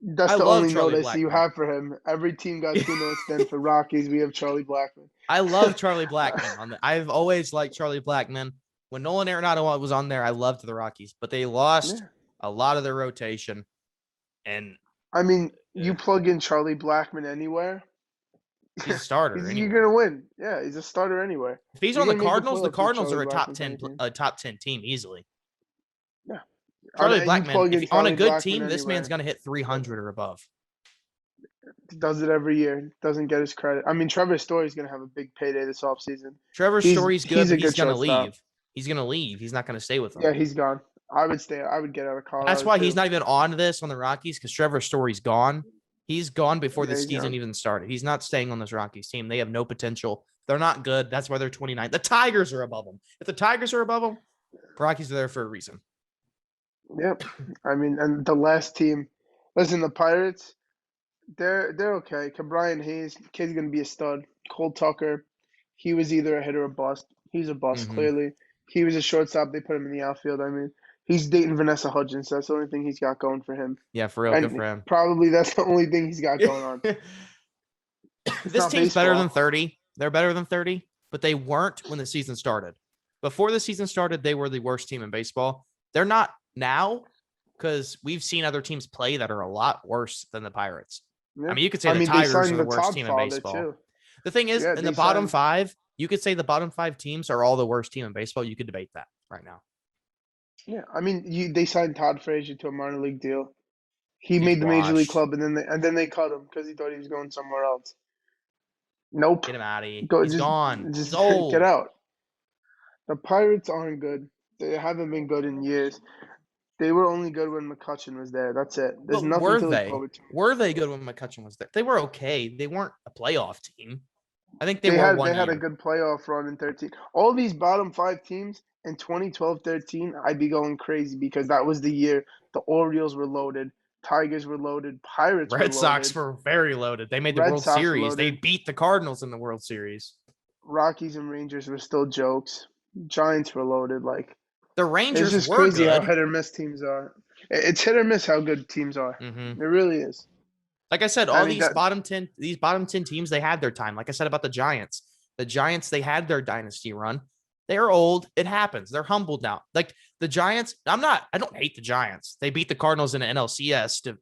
That's I the love only Charlie notice you Blackman. have for him. Every team got two notes. Then for Rockies, we have Charlie Blackman. I love Charlie Blackman. I've always liked Charlie Blackman. When Nolan Arenado was on there, I loved the Rockies, but they lost Yeah. a lot of their rotation. And I mean, uh, you plug in Charlie Blackman anywhere, he's a starter you're anywhere. gonna win. Yeah, he's a starter anywhere. If he's You're on gonna make The playoffs with Cardinals Charlie are Blackman's on your team. a top 10 team easily. Yeah, Charlie you Blackman, plug if in on a Charlie good Blackman team, this man's anywhere. going to hit 300 or above. Does it every year. Doesn't get his credit. I mean, Trevor Story's gonna have a big payday this offseason. Trevor Story's good, He's but a he's good going to shortstop. leave. He's going to leave. He's not going to stay with them. Yeah, he's gone. I would stay. I would get out of Colorado. That's why too. he's not even on this on the Rockies because Trevor Story's gone. He's gone before the season even started. He's not staying on this Rockies team. They have no potential. They're not good. That's why they're 29. The Tigers are above them. If the Tigers are above them, Rockies are there for a reason. Yep. I mean, and the last team. Listen, the Pirates. They're okay. Brian Hayes, kid's gonna be a stud. Cole Tucker, he was either a hit or a bust. He's a bust, clearly. He was a shortstop. They put him in the outfield. I mean, he's dating Vanessa Hudgens. That's the only thing he's got going for him. Yeah, for real. And good for him. probably that's the only thing he's got going on. This team's better than 30. They're better than 30, but they weren't when the season started. Before the season started, they were the worst team in baseball. They're not now because we've seen other teams play that are a lot worse than the Pirates. Yeah. I mean, you could say the Tigers are the worst top team in baseball. too. The thing is, Yeah, in the bottom five, you could say the bottom five teams are all the worst team in baseball. You could debate that right now. Yeah, I mean, they signed Todd Frazier to a minor league deal. He He's made the major league washed. club, and then they cut him because he thought he was going somewhere else. Nope. Get him out of here. Go, He's gone. Just He's old. get out. The Pirates aren't good. They haven't been good in years. They were only good when McCutcheon was there. That's it. There's But nothing were to look they? forward to. Were they good when McCutcheon was there? They were okay. They weren't a playoff team. I think they were had one they had a year. good playoff run in 13. All these bottom five teams in 2012-13, I'd be going crazy because that was the year the Orioles were loaded, Tigers were loaded, Pirates were Red loaded, Sox were very loaded. They made the Red World Sox Series. They loaded. beat the Cardinals in the World Series. Rockies and Rangers were still jokes. Giants were loaded. Like The it's Rangers just were crazy how good. hit or miss teams are. It's hit or miss how good teams are. Mhm. It really is. Like I said, I all mean, these bottom 10 teams, they had their time. Like I said about the Giants. The Giants, they had their dynasty run. They're old. It happens. They're humbled now. Like the Giants, I don't hate the Giants. They beat the Cardinals in an NLCS to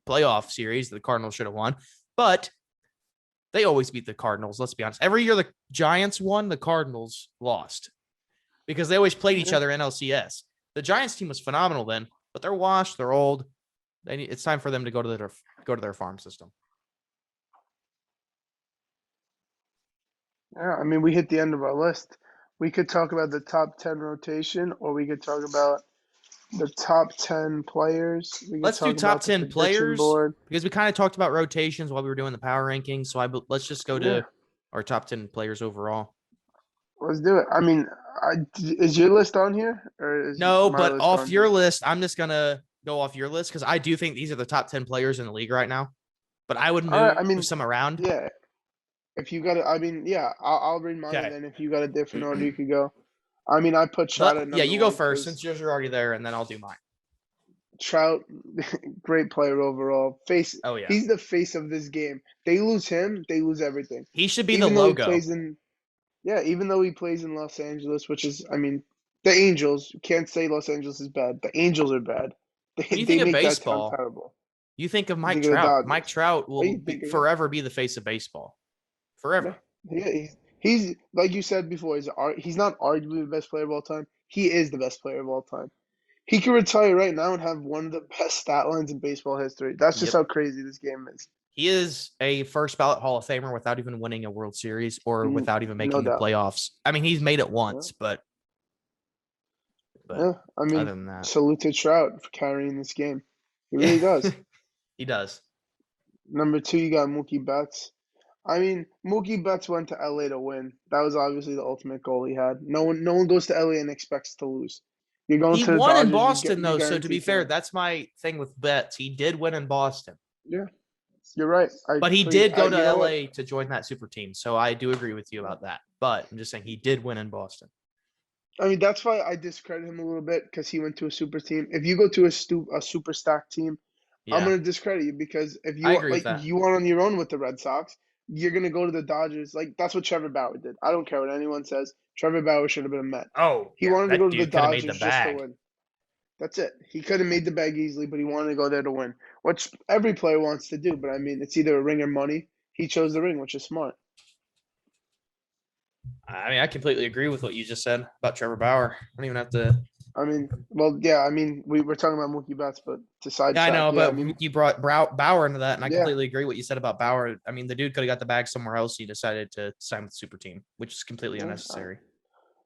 playoff series that the Cardinals should have won. But they always beat the Cardinals. Let's be honest. Every year the Giants won, the Cardinals lost because they always played each other in LCS. The Giants team was phenomenal then, but they're washed. They're old. It's time for them to go to their farm system. Yeah, I mean, we hit the end of our list. We could talk about the top 10 rotation, or we could talk about the top 10 players. We could Let's do talk top about the 10 prediction players board. because we kind of talked about rotations while we were doing the power rankings. So let's just go to our top 10 players overall. Let's do it. I mean, is your list on here? Or is No, my but list off on your here? list, I'm just going to go off your list because I do think these are the top 10 players in the league right now. But I would move All right, I mean, some around. Yeah. If you got it, I mean, yeah, I'll read mine, Okay. and then if you got a different order, you could go. I mean, I put Trout at number you go one first 'cause since yours are already there, and then I'll do mine. Trout, great player overall. Oh, yeah. He's the face of this game. They lose him, they lose everything. He should be Even the though he logo. plays even though he plays in Los Angeles, which is, I mean, the Angels. You can't say Los Angeles is bad. The Angels are bad. When you They think of make that baseball, town terrible. you think of Mike think of the Trout. Dodgers. Mike Trout will you think of- forever be the face of baseball. Forever. Yeah, he's like you said before. He's not arguably the best player of all time. He is the best player of all time. He could retire right now and have one of the best stat lines in baseball history. That's just Yep. how crazy this game is. He is a first ballot Hall of Famer without even winning a World Series or without even making the doubt. playoffs. I mean, he's made it once, but Yeah, I other mean, than that, salute to Trout for carrying this game. He really does. he does. Number 2, you got Mookie Betts. I mean, Mookie Betts went to LA to win. That was obviously the ultimate goal he had. No one goes to LA and expects to lose. You're going He to the won in Dodgers. Boston You're though, so to be guaranteed to fair, win. that's my thing with bets. He did win in Boston, Yeah, you're right. I but he completely. did go to You know what? LA to join that super team. So I do agree with you about that. But I'm just saying he did win in Boston. I mean, that's why I discredit him a little bit because he went to a super team. If you go to a super stacked team, I'm Yeah, gonna discredit you because if I you agree with like that. you went on your own with the Red Sox, you're gonna go to the Dodgers. Like that's what Trevor Bauer did. I don't care what anyone says. Trevor Bauer should have been a Met. Oh, He yeah, wanted to go that to the dude could have made the Dodgers just to bag. win. That's it. He could have made the bag easily, but he wanted to go there to win, which every player wants to do. But I mean, it's either a ring or money. He chose the ring, which is smart. I mean, I completely agree with what you just said about Trevor Bauer. I don't even have to. I mean, well, yeah. I mean, we were talking about Mookie Betts, but to Yeah, I sidetrack, know, yeah. I but mean, you brought Bauer into that, and I yeah. completely agree what you said about Bauer. I mean, the dude could have got the bag somewhere else. He decided to sign with the super team, which is completely Yeah, unnecessary.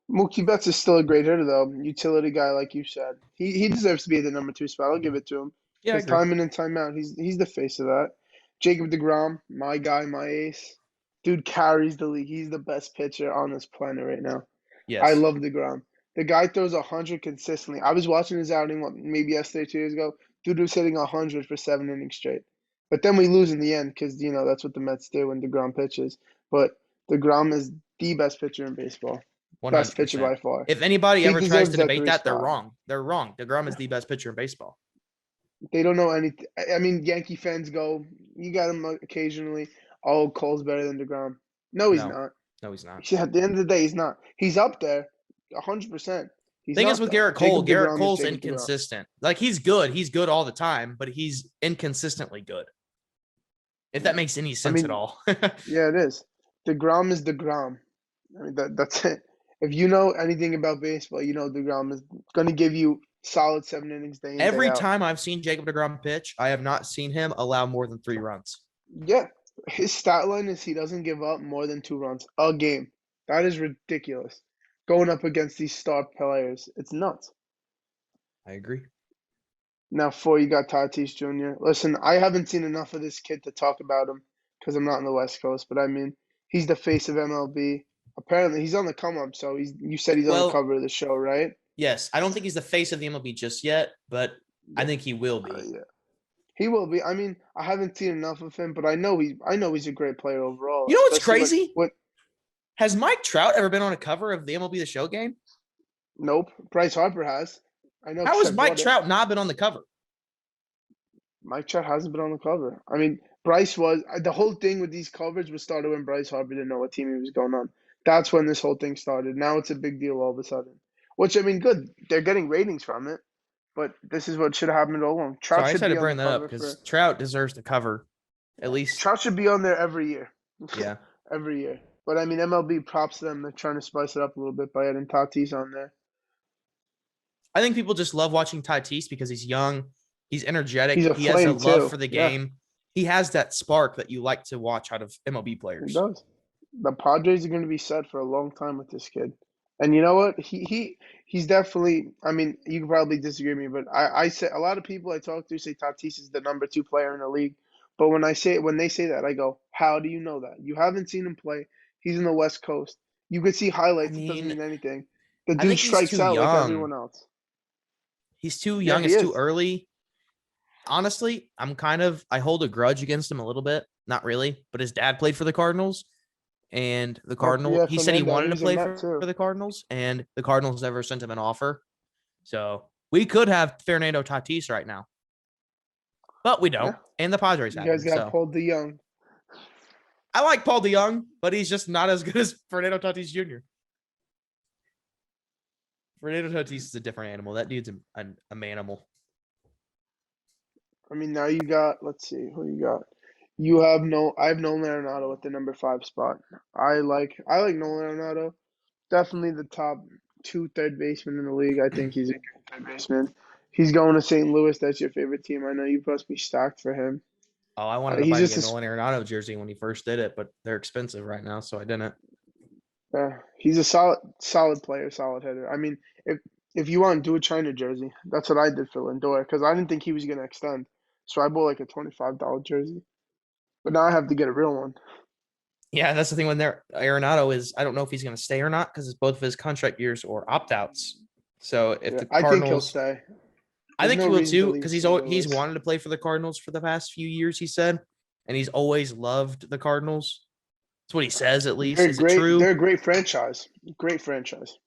Mookie Betts is still a great hitter, though. Utility guy, like you said. He deserves to be at the number 2 spot. I'll give it to him. Yeah, I Because agree. time in and time out, he's the face of that. Jacob DeGrom, my guy, my ace. Dude carries the league. He's the best pitcher on this planet right now. I Yes. love DeGrom. The guy throws 100 consistently. I was watching his outing maybe yesterday, 2 years ago. Dude was hitting 100 for 7 innings straight. But then we lose in the end because that's what the Mets do when DeGrom pitches. But DeGrom is the best pitcher in baseball. Best pitcher 100%. by far. If anybody He ever tries deserves to that debate 3 that, they're spot. wrong. They're wrong. DeGrom is the best pitcher in baseball. They don't know anything. I mean, Yankee fans go, you got him occasionally. Oh, Cole's better than DeGrom. No, he's No, not. no, he's not. At the end of the day, he's not. He's up there, 100%. He's Thing is not with though. Garrett Cole, Jacob Garrett DeGrom is Cole's Jacob DeGrom. inconsistent. Like he's good. He's good all the time, but he's inconsistently good. If that makes any I sense at mean, all. yeah, it is. DeGrom is DeGrom. I mean, that's it. If you know anything about baseball, you know DeGrom is going to give you solid 7 innings day in, day Every out. time I've seen Jacob DeGrom pitch, I have not seen him allow more than 3 runs. Yeah, his stat line is he doesn't give up more than 2 runs a game. That is ridiculous. Going up against these star players, it's nuts. I agree. Now, 4, you got Tatis Jr. Listen, I haven't seen enough of this kid to talk about him because I'm not in the West Coast, but I mean, he's the face of MLB. Apparently, he's on the come up. So you said he's on the Well, cover of the show, right? yes, I don't think he's the face of the MLB just yet, but I Yeah, think he will be. yeah. He will be. I mean, I haven't seen enough of him, but I know he's a great player overall. You know what's Especially crazy? what Has Mike Trout ever been on a cover of the MLB The Show game? Nope, Bryce Harper has. I know How because has I Mike bought it. Trout not been on the cover? Mike Trout hasn't been on the cover. I mean, Bryce was. The whole thing with these covers was started when Bryce Harper didn't know what team he was going on. That's when this whole thing started. Now it's a big deal all of a sudden. Which I mean, good. They're getting ratings from it, but this is what should have happened all along. Trout Sorry, I just should had to be on the bring that up cover because for. Trout deserves the cover, at least. Trout should be on there every year. Yeah. Every year. But I mean, MLB props them. They're trying to spice it up a little bit by adding Tatis on there. I think people just love watching Tatis because he's young, he's energetic, He's a he has a flame love too. for the Yeah, game. He has that spark that you like to watch out of MLB he players. does. The Padres are going to be set for a long time with this kid. And you know what? He's definitely. I mean, you can probably disagree with me, but I say a lot of people I talk to say Tatis is the number 2 player in the league. But when they say that, I go, how do you know that? You haven't seen him play. He's in the West Coast. You could see I highlights. It doesn't mean, mean anything. The I dude think he's strikes too out like young. everyone else. He's too Yeah, young. he It's too is. early. Honestly, I hold a grudge against him a little bit. Not really, but his dad played for the Cardinals, and Oh yeah, he said he Fernando. He wanted to was a play Met for too. the Cardinals, and the Cardinals never sent him an offer. So we could have Fernando Tatis right now, but we don't. Yeah, And the Padres you have guys him. got So Paul DeYoung. I like Paul DeYoung, but he's just not as good as Fernando Tatis Jr. Fernando Tatis is a different animal. That dude's a manimal. I mean, now you got. Let's see who you got. I have Nolan Arenado at the number 5 spot. I like Nolan Arenado. Definitely the top 2 third baseman in the league. I think he's a good third baseman. He's going to St. Louis. That's your favorite team. I know you must be stacked for him. Oh, I wanted to He's buy me a just Nolan Arenado jersey when he first did it, but they're expensive right now, so I didn't. he's a solid player, solid hitter. I mean, if you want, do a China jersey. That's what I did for Lindor because I didn't think he was going to extend. So I bought like a $25 jersey. But now I have to get a real one. Yeah, that's the thing when Arenado is. I don't know if he's going to stay or not because it's both of his contract years or opt outs. So if Yeah, the I think he'll Cardinals, stay. I There's think no he will reason to too, leave because St. he's Louis. wanted to play for the Cardinals for the past few years. He said, and he's always loved the Cardinals. That's what he says, at least. They're Is it great. They're true? a great franchise. Great franchise.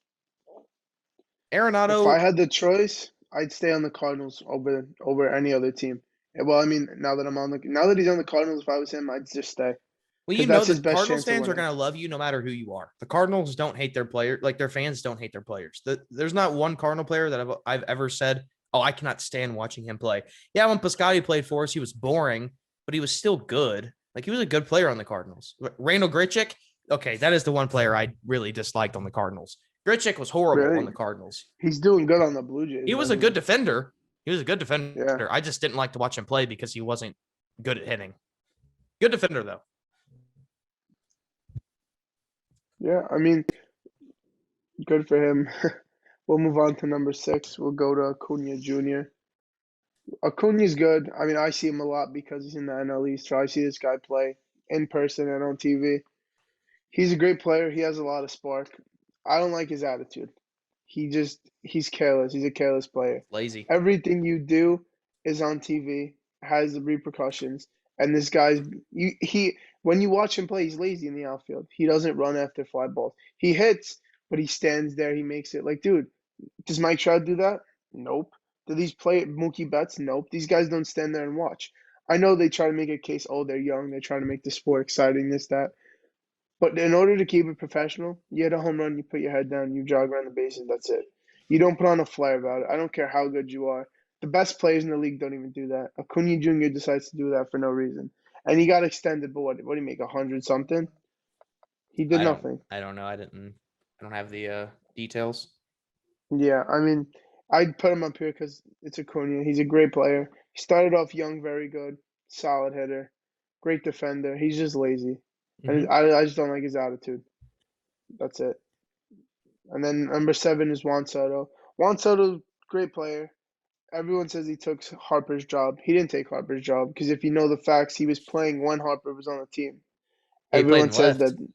If I Arenado. had the choice, I'd stay on the Cardinals over any other team. Well, I mean, now that he's on the Cardinals, if I was him, I'd just stay Well, because you know that's the his best Cardinals chance of fans are winning. going to love you no matter who you are. The Cardinals don't hate their player, like their fans don't hate their players. There's not one Cardinal player that I've ever said, "Oh, I cannot stand watching him play." Yeah, when Piscotty played for us, he was boring, but he was still good. Like he was a good player on the Cardinals. Randall Grichuk, okay, that is the one player I really disliked on the Cardinals. Grichuk was horrible on Really, the Cardinals. he's doing good on the Blue Jays, He was though. a good defender. He was a good Yeah, defender. I just didn't like to watch him play because he wasn't good at hitting. Good defender though. yeah. I mean, good for him. We'll move on to number 6. We'll go to Acuna Jr. Acuna's good. I mean, I see him a lot because he's in the NL East, so I see this guy play in person and on TV. He's a great player. He has a lot of spark. I don't like his attitude. He's careless. He's a careless player. Lazy. Everything you do is on TV, has the repercussions. And this guy's he when you watch him play, he's lazy in the outfield. He doesn't run after fly balls. He hits, but he stands there. He makes it. Like, dude, does Mike Trout do that? Nope. Do these play Mookie Betts? Nope. These guys don't stand there and watch. I know they try to make a case, oh, they're young, they're trying to make the sport exciting, this, that. But in order to keep it professional, you hit a home run, you put your head down, you jog around the bases, that's it. You don't put on a flare about it. I don't care how good you are. The best players in the league don't even do that. Acuna Jr. decides to do that for no reason. And he got extended, but what do you make, 100 something? He did nothing. I don't know. I don't have the details. Yeah, I mean, I'd put him up here because it's Acuna. He's a great player. He started off young, very good, solid hitter, great defender. He's just lazy. And Mm-hmm. I just don't like his attitude. That's it. And then number 7 is Juan Soto. Juan Soto, great player. Everyone says he took Harper's job. He didn't take Harper's job because if you know the facts, he was playing when Harper was on the team. He played Everyone in says left. that,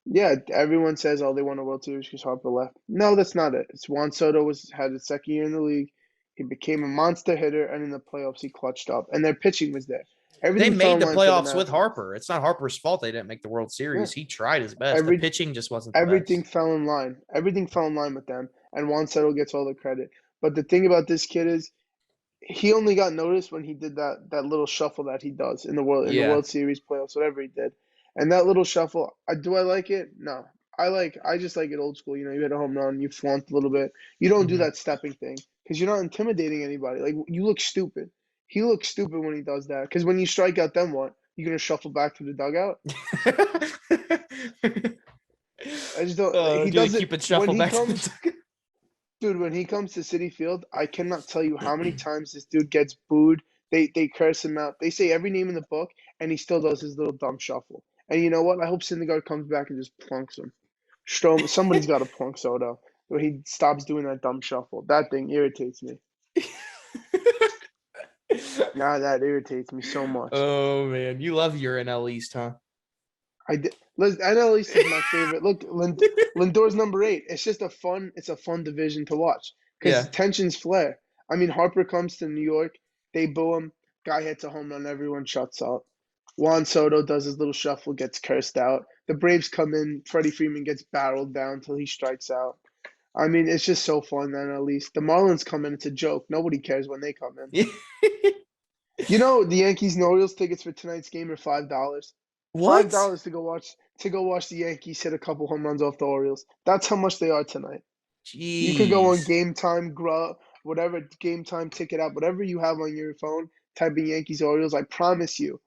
yeah, everyone says, oh, they won a World Series because Harper left. No, that's not it. It's Juan Soto had his second year in the league. He became a monster hitter, and in the playoffs, he clutched up. And their pitching was there. They Everything fell made in the line for the playoffs with Nationals. Harper. It's not Harper's fault they didn't make the World Yeah, Series. He tried his best. The every pitching just wasn't the everything best. fell in line. Everything fell in line with them, and Juan Soto gets all the credit. But the thing about this kid is, he only got noticed when he did that little shuffle that he does in the Yeah. World Series playoffs, whatever he did. And that little shuffle, do I like it? No. I just like it old school. You know, you hit a home run, you flaunt a little bit. You don't do Mm-hmm. that stepping thing because you're not intimidating anybody. Like, you look stupid. He looks stupid when he does that because when you strike out, then what? You're gonna shuffle back to the dugout? I just don't. He Do the does it Cupid when shuffle he back to comes. the Dude, when he comes to Citi Field, I cannot tell you how many times this dude gets booed. They curse him out. They say every name in the book, and he still does his little dumb shuffle. And you know what? I hope Syndergaard comes back and just plunks him. Somebody's got to plunk Soto when he stops doing that dumb shuffle. That thing irritates me. Nah, that irritates me so much. Oh man, you love your NL East, huh? I did. NL East is my favorite. Look, Lindor's number 8. It's a fun division to watch because Yeah. tensions flare. I mean, Harper comes to New York, they boo him. Guy hits a home run, everyone shuts up. Juan Soto does his little shuffle, gets cursed out. The Braves come in, Freddie Freeman gets barreled down until he strikes out. I mean, it's just so fun then at least. The Marlins come in, it's a joke. Nobody cares when they come in. You know, the Yankees and Orioles tickets for tonight's game are $5. What? $5 to go watch the Yankees hit a couple home runs off the Orioles. That's how much they are tonight. You could go on Jeez. Game Time, whatever Game Time ticket app, whatever you have on your phone, type in Yankees Orioles. I promise you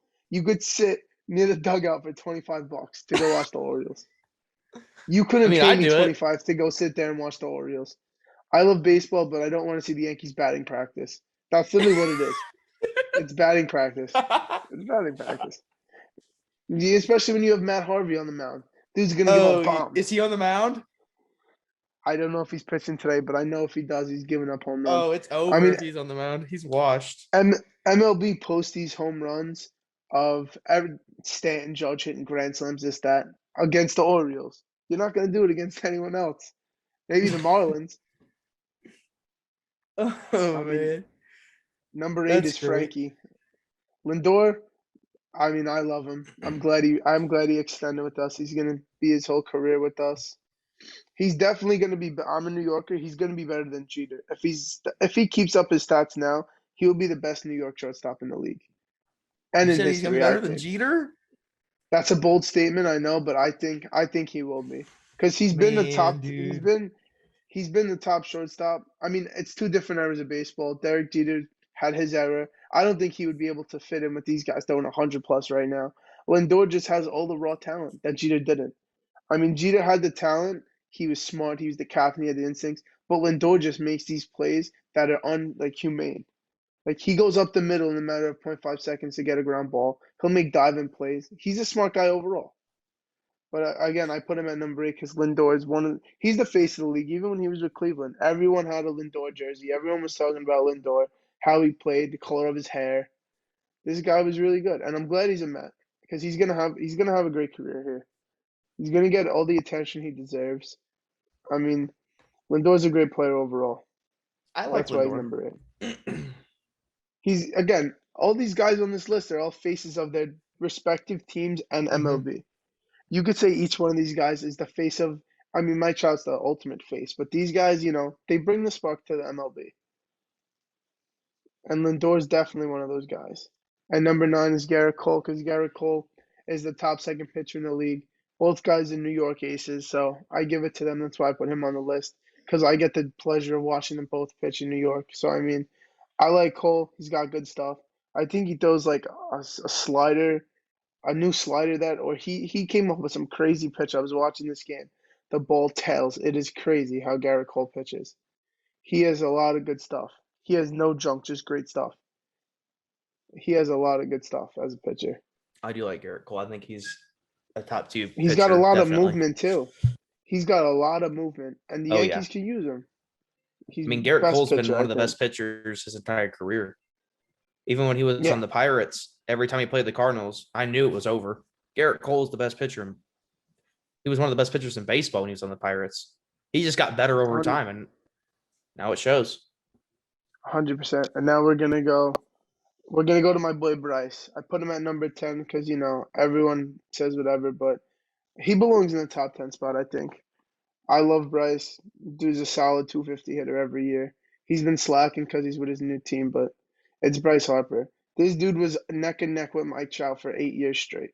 could sit near the dugout for $25 to go watch the Orioles. You I couldn't mean, pay I'd me do it. 25 to go sit there and watch the Orioles. I love baseball, but I don't want to see the Yankees batting practice. That's literally what it is. It's batting practice. It's batting practice. Yeah, especially when you have Matt Harvey on the mound. Dude's gonna give up Oh, bombs. is he on the mound? I don't know if he's pitching today, but I know if he does, he's giving up home runs. Oh, it's I over mean, if he's on the mound. He's washed. MLB posts these home runs of Stanton, Judge hitting grand slams, this, that, against the Orioles. You're not gonna do it against anyone else. Maybe the Marlins. Oh I mean, man, number 8 that's is great. Frankie. Lindor, I mean, I love him. I'm glad he extended with us. He's gonna be his whole career with us. He's definitely gonna be. I'm a New Yorker. He's gonna be better than Jeter. If he keeps up his stats now, he'll be the best New York shortstop in the league and You in said he's gonna be history. I better than think Jeter? that's a bold statement. I know, but I think he will be because he's been the Man, top. He's dude. been he's been the top shortstop. I mean, it's two different eras of baseball. Derek Jeter had his era. I don't think he would be able to fit in with these guys throwing 100 plus right now. Lindor just has all the raw talent that Jeter didn't. I mean, Jeter had the talent. He was smart. He was the captain. He had the instincts. But Lindor just makes these plays that are humane. Like he goes up the middle in a matter of point 0.5 seconds to get a ground ball. He'll make diving plays. He's a smart guy overall. But again, I put him at number 8 because Lindor is he's the face of the league. Even when he was with Cleveland, everyone had a Lindor jersey. Everyone was talking about Lindor, how he played, the color of his hair. This guy was really good, and I'm glad he's a Met because he's gonna have a great career here. He's gonna get all the attention he deserves. I mean, Lindor's a great player overall. I like That's why he's Lindor. number 8. He's again, all these guys on this list are all faces of their respective teams and Hmm. MLB. You could say each one of these guys is the face of. I mean, Mike Trout's the ultimate face, but these guys, they bring the spark to the MLB. And Lindor's definitely one of those guys. And number 9 is Garrett Cole because Garrett Cole is the top second pitcher in the league. Both guys are New York aces, so I give it to them. That's why I put him on the list because I get the pleasure of watching them both pitch in New York. So I mean, I like Cole. He's got good stuff. I think he throws like a slider, a new slider or he came up with some crazy pitch. I was watching this game. The ball tails. It is crazy how Garrett Cole pitches. He has a lot of good stuff. He has no junk, just great stuff. He has a lot of good stuff as a pitcher. I do like Garrett Cole. I think he's a top two He's got a pitcher, lot of definitely. movement too. He's got a lot of movement, and the Oh yeah. Yankees can use him. I He's mean, Garrett best Cole's been pitcher, one I of the think. best pitchers his entire career. Even when he was on Yeah, the Pirates, every time he played the Cardinals, I knew it was over. Garrett Cole's the best pitcher. He was one of the best pitchers in baseball when he was on the Pirates. He just got better over time, and now it shows. 100%. And now we're gonna go. We're gonna go to my boy Bryce. I put him at number 10 because everyone says whatever, but he belongs in the top 10 spot. I think. I love Bryce. Dude's a solid 250 hitter every year. He's been slacking because he's with his new team, but it's Bryce Harper. This dude was neck and neck with Mike Trout for 8 years straight.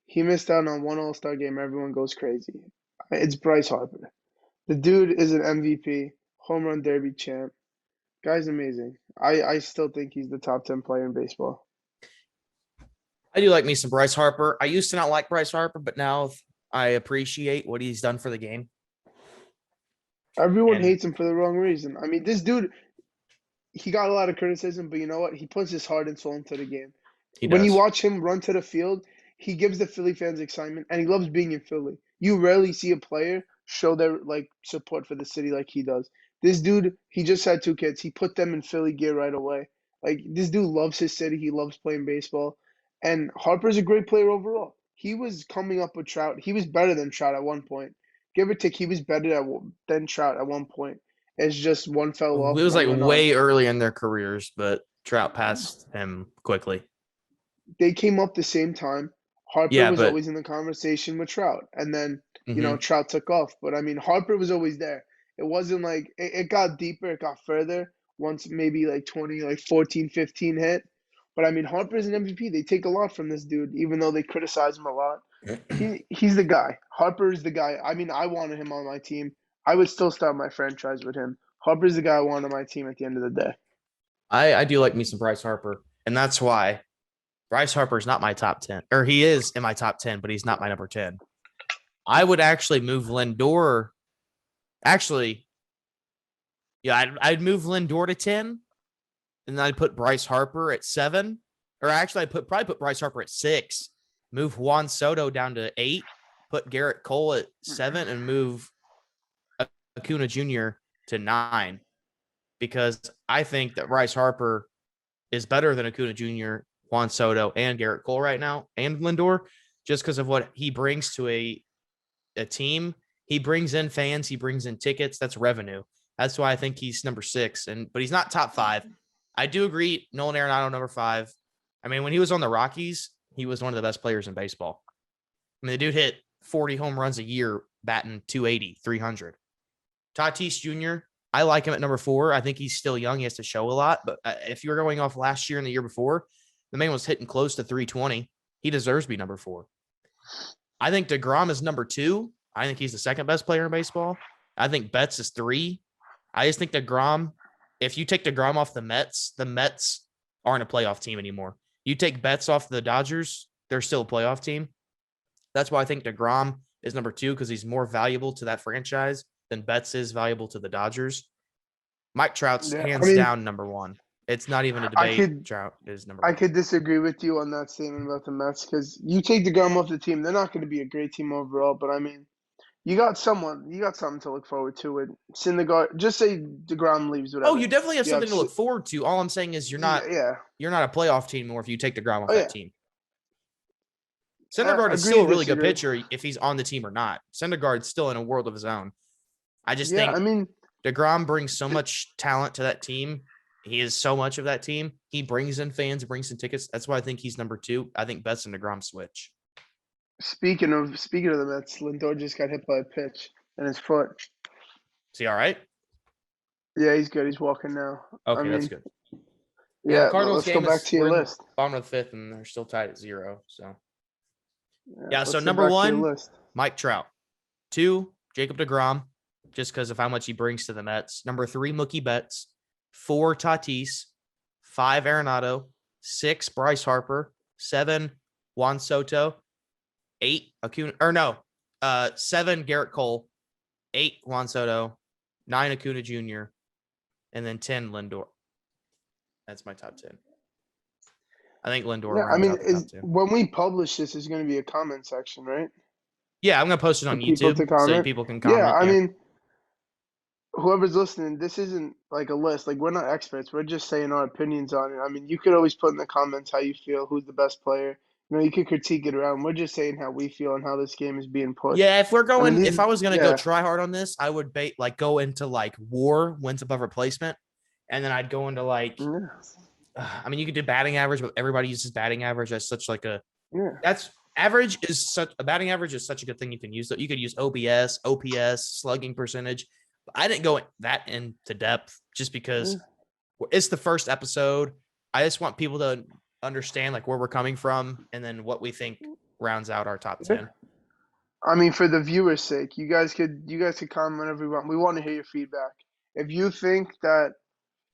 He missed out on one All-Star game. Everyone goes crazy. It's Bryce Harper. The dude is an MVP, home run derby champ. Guy's amazing. I still think he's the top 10 player in baseball. I do like me some Bryce Harper. I used to not like Bryce Harper, but now I appreciate what he's done for the game. Everyone And hates him for the wrong reason. I mean, this dude, he got a lot of criticism, but you know what? He puts his heart and soul into the game. he When you does. watch him run to the field, he gives the Philly fans excitement, and he loves being in Philly. You rarely see a player show their support for the city like he does. This dude, he just had 2 kids. He put them in Philly gear right away. Like this dude loves his city. He loves playing baseball, and Harper's a great player overall. He was coming up with Trout. He was better than Trout at one point. Give or take, he was better than Trout at one point. It's just one It fell off, was one like went on. way early in their careers, but Trout passed him quickly. They came up the same time. Harper Yeah, was but always in the conversation with Trout, and then mhm. Trout took off. But I mean, Harper was always there. It wasn't like it got deeper, it got further once maybe like 20, like 14, 15 hit. But I mean, Harper's an MVP. They take a lot from this dude, even though they criticize him a lot. He's the guy. Harper is the guy. I mean, I wanted him on my team. I would still start my franchise with him. Harper's the guy I want on my team at the end of the day. I do like me some Bryce Harper, and that's why Bryce Harper is not my top 10, or he is in my top 10, but he's not my number 10. I would actually move Lindor. Actually, yeah, I'd move Lindor to 10, and then I'd put Bryce Harper at 7. Or actually, probably put Bryce Harper at 6, move Juan Soto down to 8, put Garrett Cole at 7, and move Acuna Jr. to 9. Because I think that Bryce Harper is better than Acuna Jr., Juan Soto, and Garrett Cole right now, and Lindor, just because of what he brings to a team. He brings in fans, he brings in tickets. That's revenue. That's why I think he's number 6. But he's not top 5. I do agree. Nolan Arenado, number 5. I mean, when he was on the Rockies, he was one of the best players in baseball. I mean, the dude hit 40 home runs a year, batting 280, 300. Tatis Jr., I like him at number 4. I think he's still young. He has to show a lot. But if you're going off last year and the year before, the man was hitting close to 320. He deserves to be number 4. I think DeGrom is number 2. I think he's the second best player in baseball. I think Betts is 3. I just think DeGrom, if you take DeGrom off the Mets aren't a playoff team anymore. You take Betts off the Dodgers, they're still a playoff team. That's why I think DeGrom is number 2, because he's more valuable to that franchise than Betts is valuable to the Dodgers. Mike Trout's hands down number 1. It's not even a debate. Trout is number 1. I could disagree with you on that statement about the Mets, because you take DeGrom off the team, they're not going to be a great team overall. But I mean, you got something to look forward to. And Syndergaard, just say DeGrom leaves, whatever. Oh, you definitely have something to look forward to. All I'm saying is you're not a playoff team anymore if you take DeGrom off that team. Syndergaard is still a really good pitcher if he's on the team or not. Syndergaard's still in a world of his own. I just think DeGrom brings so much talent to that team. He is so much of that team. He brings in fans, brings in tickets. That's why I think he's number 2. I think Betts and DeGrom switch. Speaking of the Mets, Lindor just got hit by a pitch in his foot. Is he all right? Yeah, he's good. He's walking now. Okay, that's good. Yeah, Cardinals let's go back to your list. Bottom of the 5th, and they're still tied at 0. So so number 1, Mike Trout. 2, Jacob DeGrom, just because of how much he brings to the Mets. Number 3, Mookie Betts. 4, Tatis. 5, Arenado. 6, Bryce Harper. 7, Juan Soto. 8, Acuna, 7, Garrett Cole. 8, Juan Soto. 9, Acuna Jr. And then 10, Lindor. That's my top 10. I think Lindor. Yeah, when we publish this, there's going to be a comment section, right? Yeah, I'm going to post it on YouTube so people can comment. Yeah, I mean, whoever's listening, this isn't like a list. Like, we're not experts. We're just saying our opinions on it. I mean, you could always put in the comments how you feel, who's the best player. You know, you could critique it around. We're just saying how we feel and how this game is being put. Yeah, if we're going, if I was going to go try hard on this, I would go into like WAR, wins above replacement, and then I'd go into like. Yeah. I mean, you could do batting average, but everybody uses batting average as such like a. Yeah. That's average is such a batting average is such a good thing you can use. So you could use OBS, OPS, slugging percentage. But I didn't go that into depth just because it's the first episode. I just want people to understand like where we're coming from and then what we think rounds out our top 10. I mean, for the viewers' sake, you guys could comment whenever you want. We want to hear your feedback. If you think that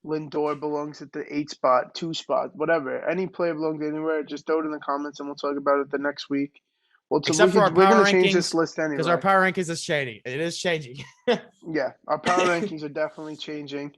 Lindor belongs at the 8 spot, 2 spot, whatever, any player belongs anywhere, just throw it in the comments and we'll talk about it the next week. Except for our power rankings, change this list anyway. Because our power rankings is changing. It is changing. Yeah, our power rankings are definitely changing.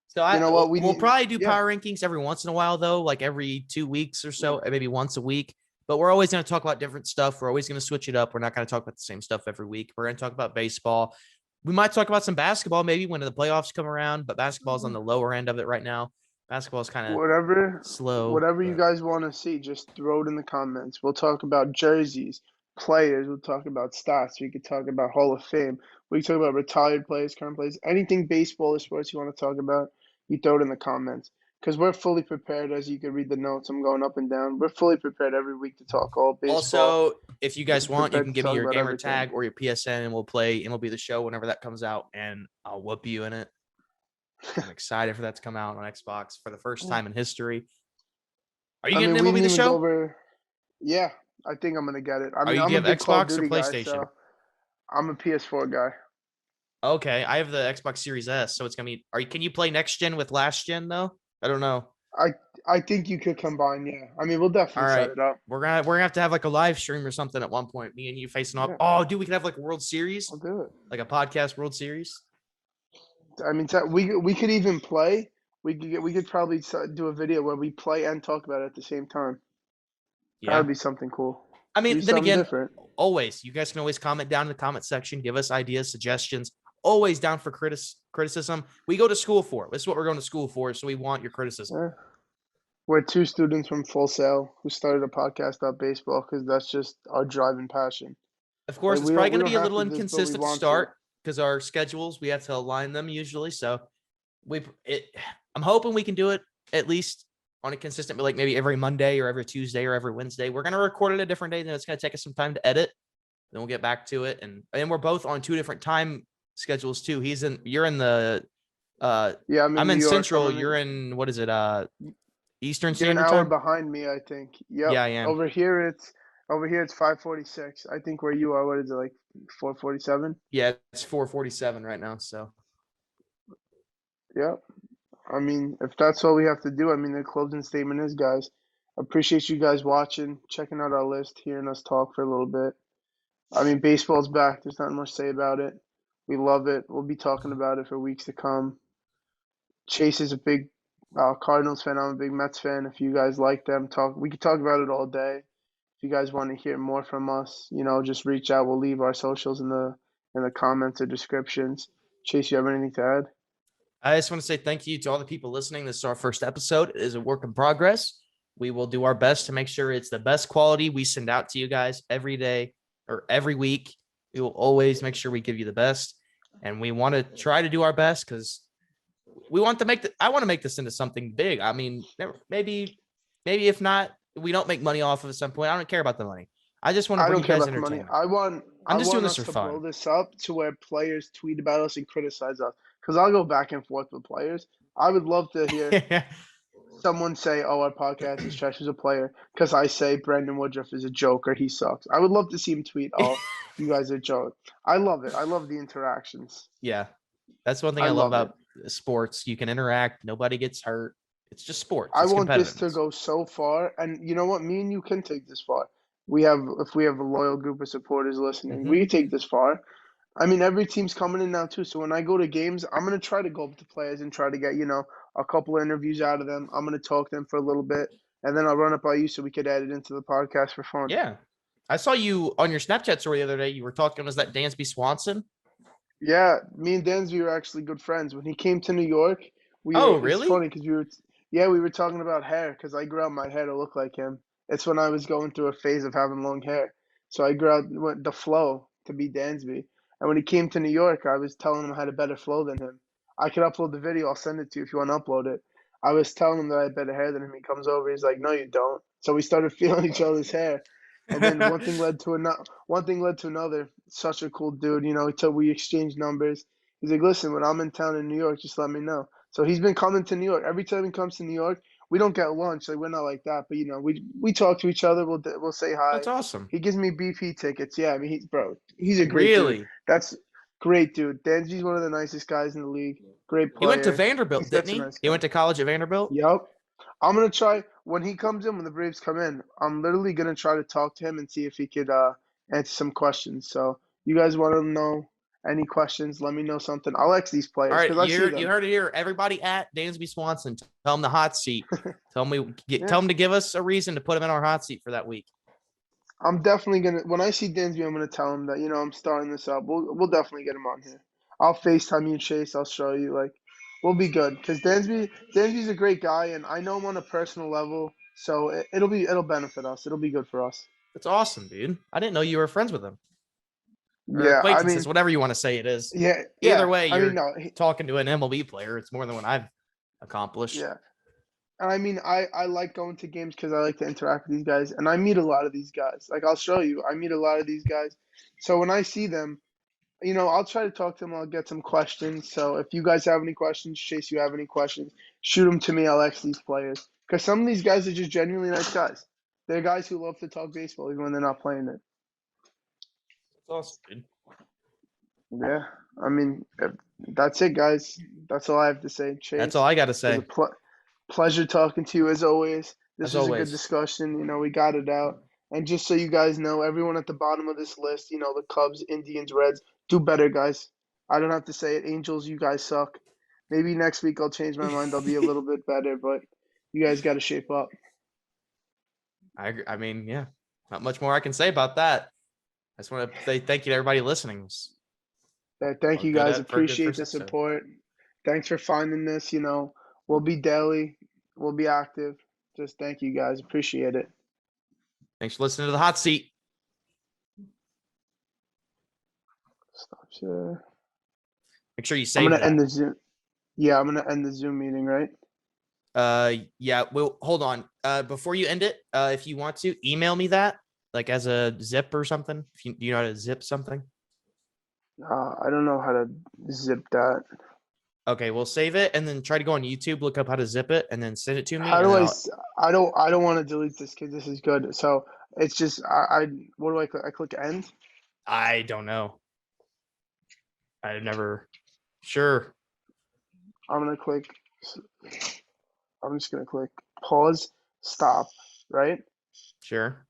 So we'll probably do power rankings every once in a while, though, like every 2 weeks or so, maybe once a week. But we're always going to talk about different stuff. We're always going to switch it up. We're not going to talk about the same stuff every week. We're going to talk about baseball. We might talk about some basketball maybe when the playoffs come around, but basketball's on the lower end of it right now. Basketball's kind of slow. Whatever you guys want to see, just throw it in the comments. We'll talk about jerseys, players. We'll talk about stats. We could talk about Hall of Fame. We can talk about retired players, current players, anything baseball or sports you want to talk about, you throw it in the comments. Because we're fully prepared, as you can read the notes. I'm going up and down. We're fully prepared every week to talk all baseball. Also, if you guys want, you can give me your gamer tag or your PSN, and we'll play MLB The Show whenever that comes out, and I'll whoop you in it. I'm excited for that to come out on Xbox for the first time in history. Are you getting MLB The Show? Yeah, I think I'm going to get it. Do you have Xbox or PlayStation? Guy, so I'm a PS4 guy. Okay, I have the Xbox Series S, so it's going to be – can you play next gen with last gen, though? I don't know. I think you could combine, yeah. I mean, we'll definitely set it up. We're gonna have to have like a live stream or something at one point. Me and you facing off. Yeah. Oh, dude, we could have like a World Series. I'll do it. Like a podcast World Series. I mean, we could even play. We could probably do a video where we play and talk about it at the same time. Yeah, that would be something cool. I mean, then again, always you guys can always comment down in the comment section, give us ideas, suggestions. Always down for criticism. We go to school for it. This is what we're going to school for, so we want your criticism. Yeah. We're 2 students from Full Sail who started a podcast about baseball because that's just our drive and passion. Of course, it's probably going to be a little inconsistent to start, because our schedules, we have to align them usually. So I'm hoping we can do it at least on a consistent, like maybe every Monday or every Tuesday or every Wednesday. We're going to record it a different day. Then it's going to take us some time to edit. Then we'll get back to it. And we're both on 2 different time schedules too. You're in the, Yeah, I'm in I'm New in York. Central. You're in, what is it? Eastern You're an Standard hour Time. behind me, I think. Yep. Yeah, I am. Over here it's 5:46. I think where you are, what is it, like 4:47? Yeah, it's 4:47 right now. So Yep. I mean, if that's all we have to do, I mean, the closing statement is, guys, appreciate you guys watching, checking out our list, hearing us talk for a little bit. I mean, baseball's back. There's not much to say about it. We love it. We'll be talking about it for weeks to come. Chase is a big Cardinals fan. I'm a big Mets fan. If you guys like them, we could talk about it all day. If you guys want to hear more from us, just reach out. We'll leave our socials in the comments or descriptions. Chase, you have anything to add? I just want to say thank you to all the people listening. This is our first episode. It is a work in progress. We will do our best to make sure it's the best quality we send out to you guys every day or every week. We will always make sure we give you the best. And we want to try to do our best because we want to I want to make this into something big. I mean, maybe if not, we don't make money off of it at some point. I don't care about the money. I just want to I bring don't you care guys about the money. entertainment. I I'm just doing want this us for to fun. blow this up to where players tweet about us and criticize us. Because I'll go back and forth with players. I would love to hear someone say, "Oh, our podcast is trash as a player," because I say Brandon Woodruff is a joke or he sucks. I would love to see him tweet, "Oh, you guys are a joke." I love it. I love the interactions. Yeah. That's one thing I I love love it. about sports. You can interact. Nobody gets hurt. It's just sports. I It's want this to competitiveness. go so far, and you know what? Me and you can take this far. If we have a loyal group of supporters listening, we can take this far. I mean, every team's coming in now too. So when I go to games, I'm gonna try to go up to players and try to get, a couple of interviews out of them. I'm gonna talk to them for a little bit, and then I'll run it by you so we could add it into the podcast for fun. Yeah. I saw you on your Snapchat story the other day. You were talking, was that Dansby Swanson? Yeah, me and Dansby were actually good friends. When he came to New York, Oh, it's really? funny because we were talking about hair because I grew out my hair to look like him. It's when I was going through a phase of having long hair. So I grew out the flow to be Dansby. And when he came to New York, I was telling him I had a better flow than him. I could upload the video. I'll send it to you if you want to upload it. I was telling him that I had better hair than him. He comes over. He's like, "No, you don't." So we started feeling each other's hair. And then one thing led to another. One thing led to another. Such a cool dude, until we exchanged numbers. He's like, "Listen, when I'm in town in New York, just let me know." So he's been coming to New York. Every time he comes to New York, we don't get lunch. Like we're not like that, but we talk to each other. We'll say hi. That's awesome. He gives me BP tickets. Yeah, I mean, he's a great dude. Really? That's great, dude. Dansby's one of the nicest guys in the league. Great He went to player. Vanderbilt, didn't That's a he? nice He guy. went to college at Vanderbilt? Yep. I'm gonna try when he comes in, when the Braves come in. I'm literally gonna try to talk to him and see if he could answer some questions. So you guys want to know any questions? Let me know something. I'll ask these All players right, because I see you them. heard it here. Everybody at Dansby Swanson, tell him the hot seat. Tell Yeah, tell him to give us a reason to put him in our hot seat for that week. I'm definitely gonna. When I see Dansby, I'm gonna tell him that I'm starting this up. We'll definitely get him on here. I'll FaceTime you, Chase. I'll show you. Like, we'll be good because Dansby's a great guy, and I know him on a personal level. So it'll benefit us. It'll be good for us. That's awesome, dude. I didn't know you were friends with him or Yeah, I acquaintances, mean, whatever you want to say it is. yeah, Either yeah. way, I mean, you're no, talking to an MLB player. It's more than what I've accomplished. yeah. And I mean, I like going to games because I like to interact with these guys, and I meet a lot of these guys. Like I'll show you, I meet a lot of these guys. So when I see them, I'll try to talk to them. I'll get some questions. So if you guys have any questions, Chase, you have any questions, shoot them to me. I'll ask these players because some of these guys are just genuinely nice guys. They're guys who love to talk baseball even when they're not playing it. That's awesome, dude. Yeah, I mean, that's it, guys. That's all I have to say. That's all Chase, I got to it was say. a pleasure talking to you as always. This As was a good always. discussion. We got it out. And just so you guys know, everyone at the bottom of this list, the Cubs, Indians, Reds, do better, guys. I don't have to say it. Angels, you guys suck. Maybe next week I'll change my mind. I'll be a little bit better, but you guys got to shape up. I mean, yeah, not much more I can say about that. I just want to say thank you to everybody listening. Thank you, guys. For a good Appreciate first the episode. support. Thanks for finding this. We'll be daily. We'll be active. Just thank you, guys. Appreciate it. Thanks for listening to the hot seat. Stop share. Make sure you I'm save gonna that. end the Zoom. Yeah, I'm gonna end the Zoom meeting, right? Yeah, well, hold on. Before you end it, if you want to email me that, like as a zip or something. If you do you know how to zip something? I don't know how to zip that. Okay, we'll save it and then try to go on YouTube, look up how to zip it, and then send it to me, How and do then I? I'll. I don't want to delete this kid. This is good. So it's just I what do I click? I click end. I don't know. I've never. Sure. I'm gonna click. I'm just gonna click pause, stop, right? Sure.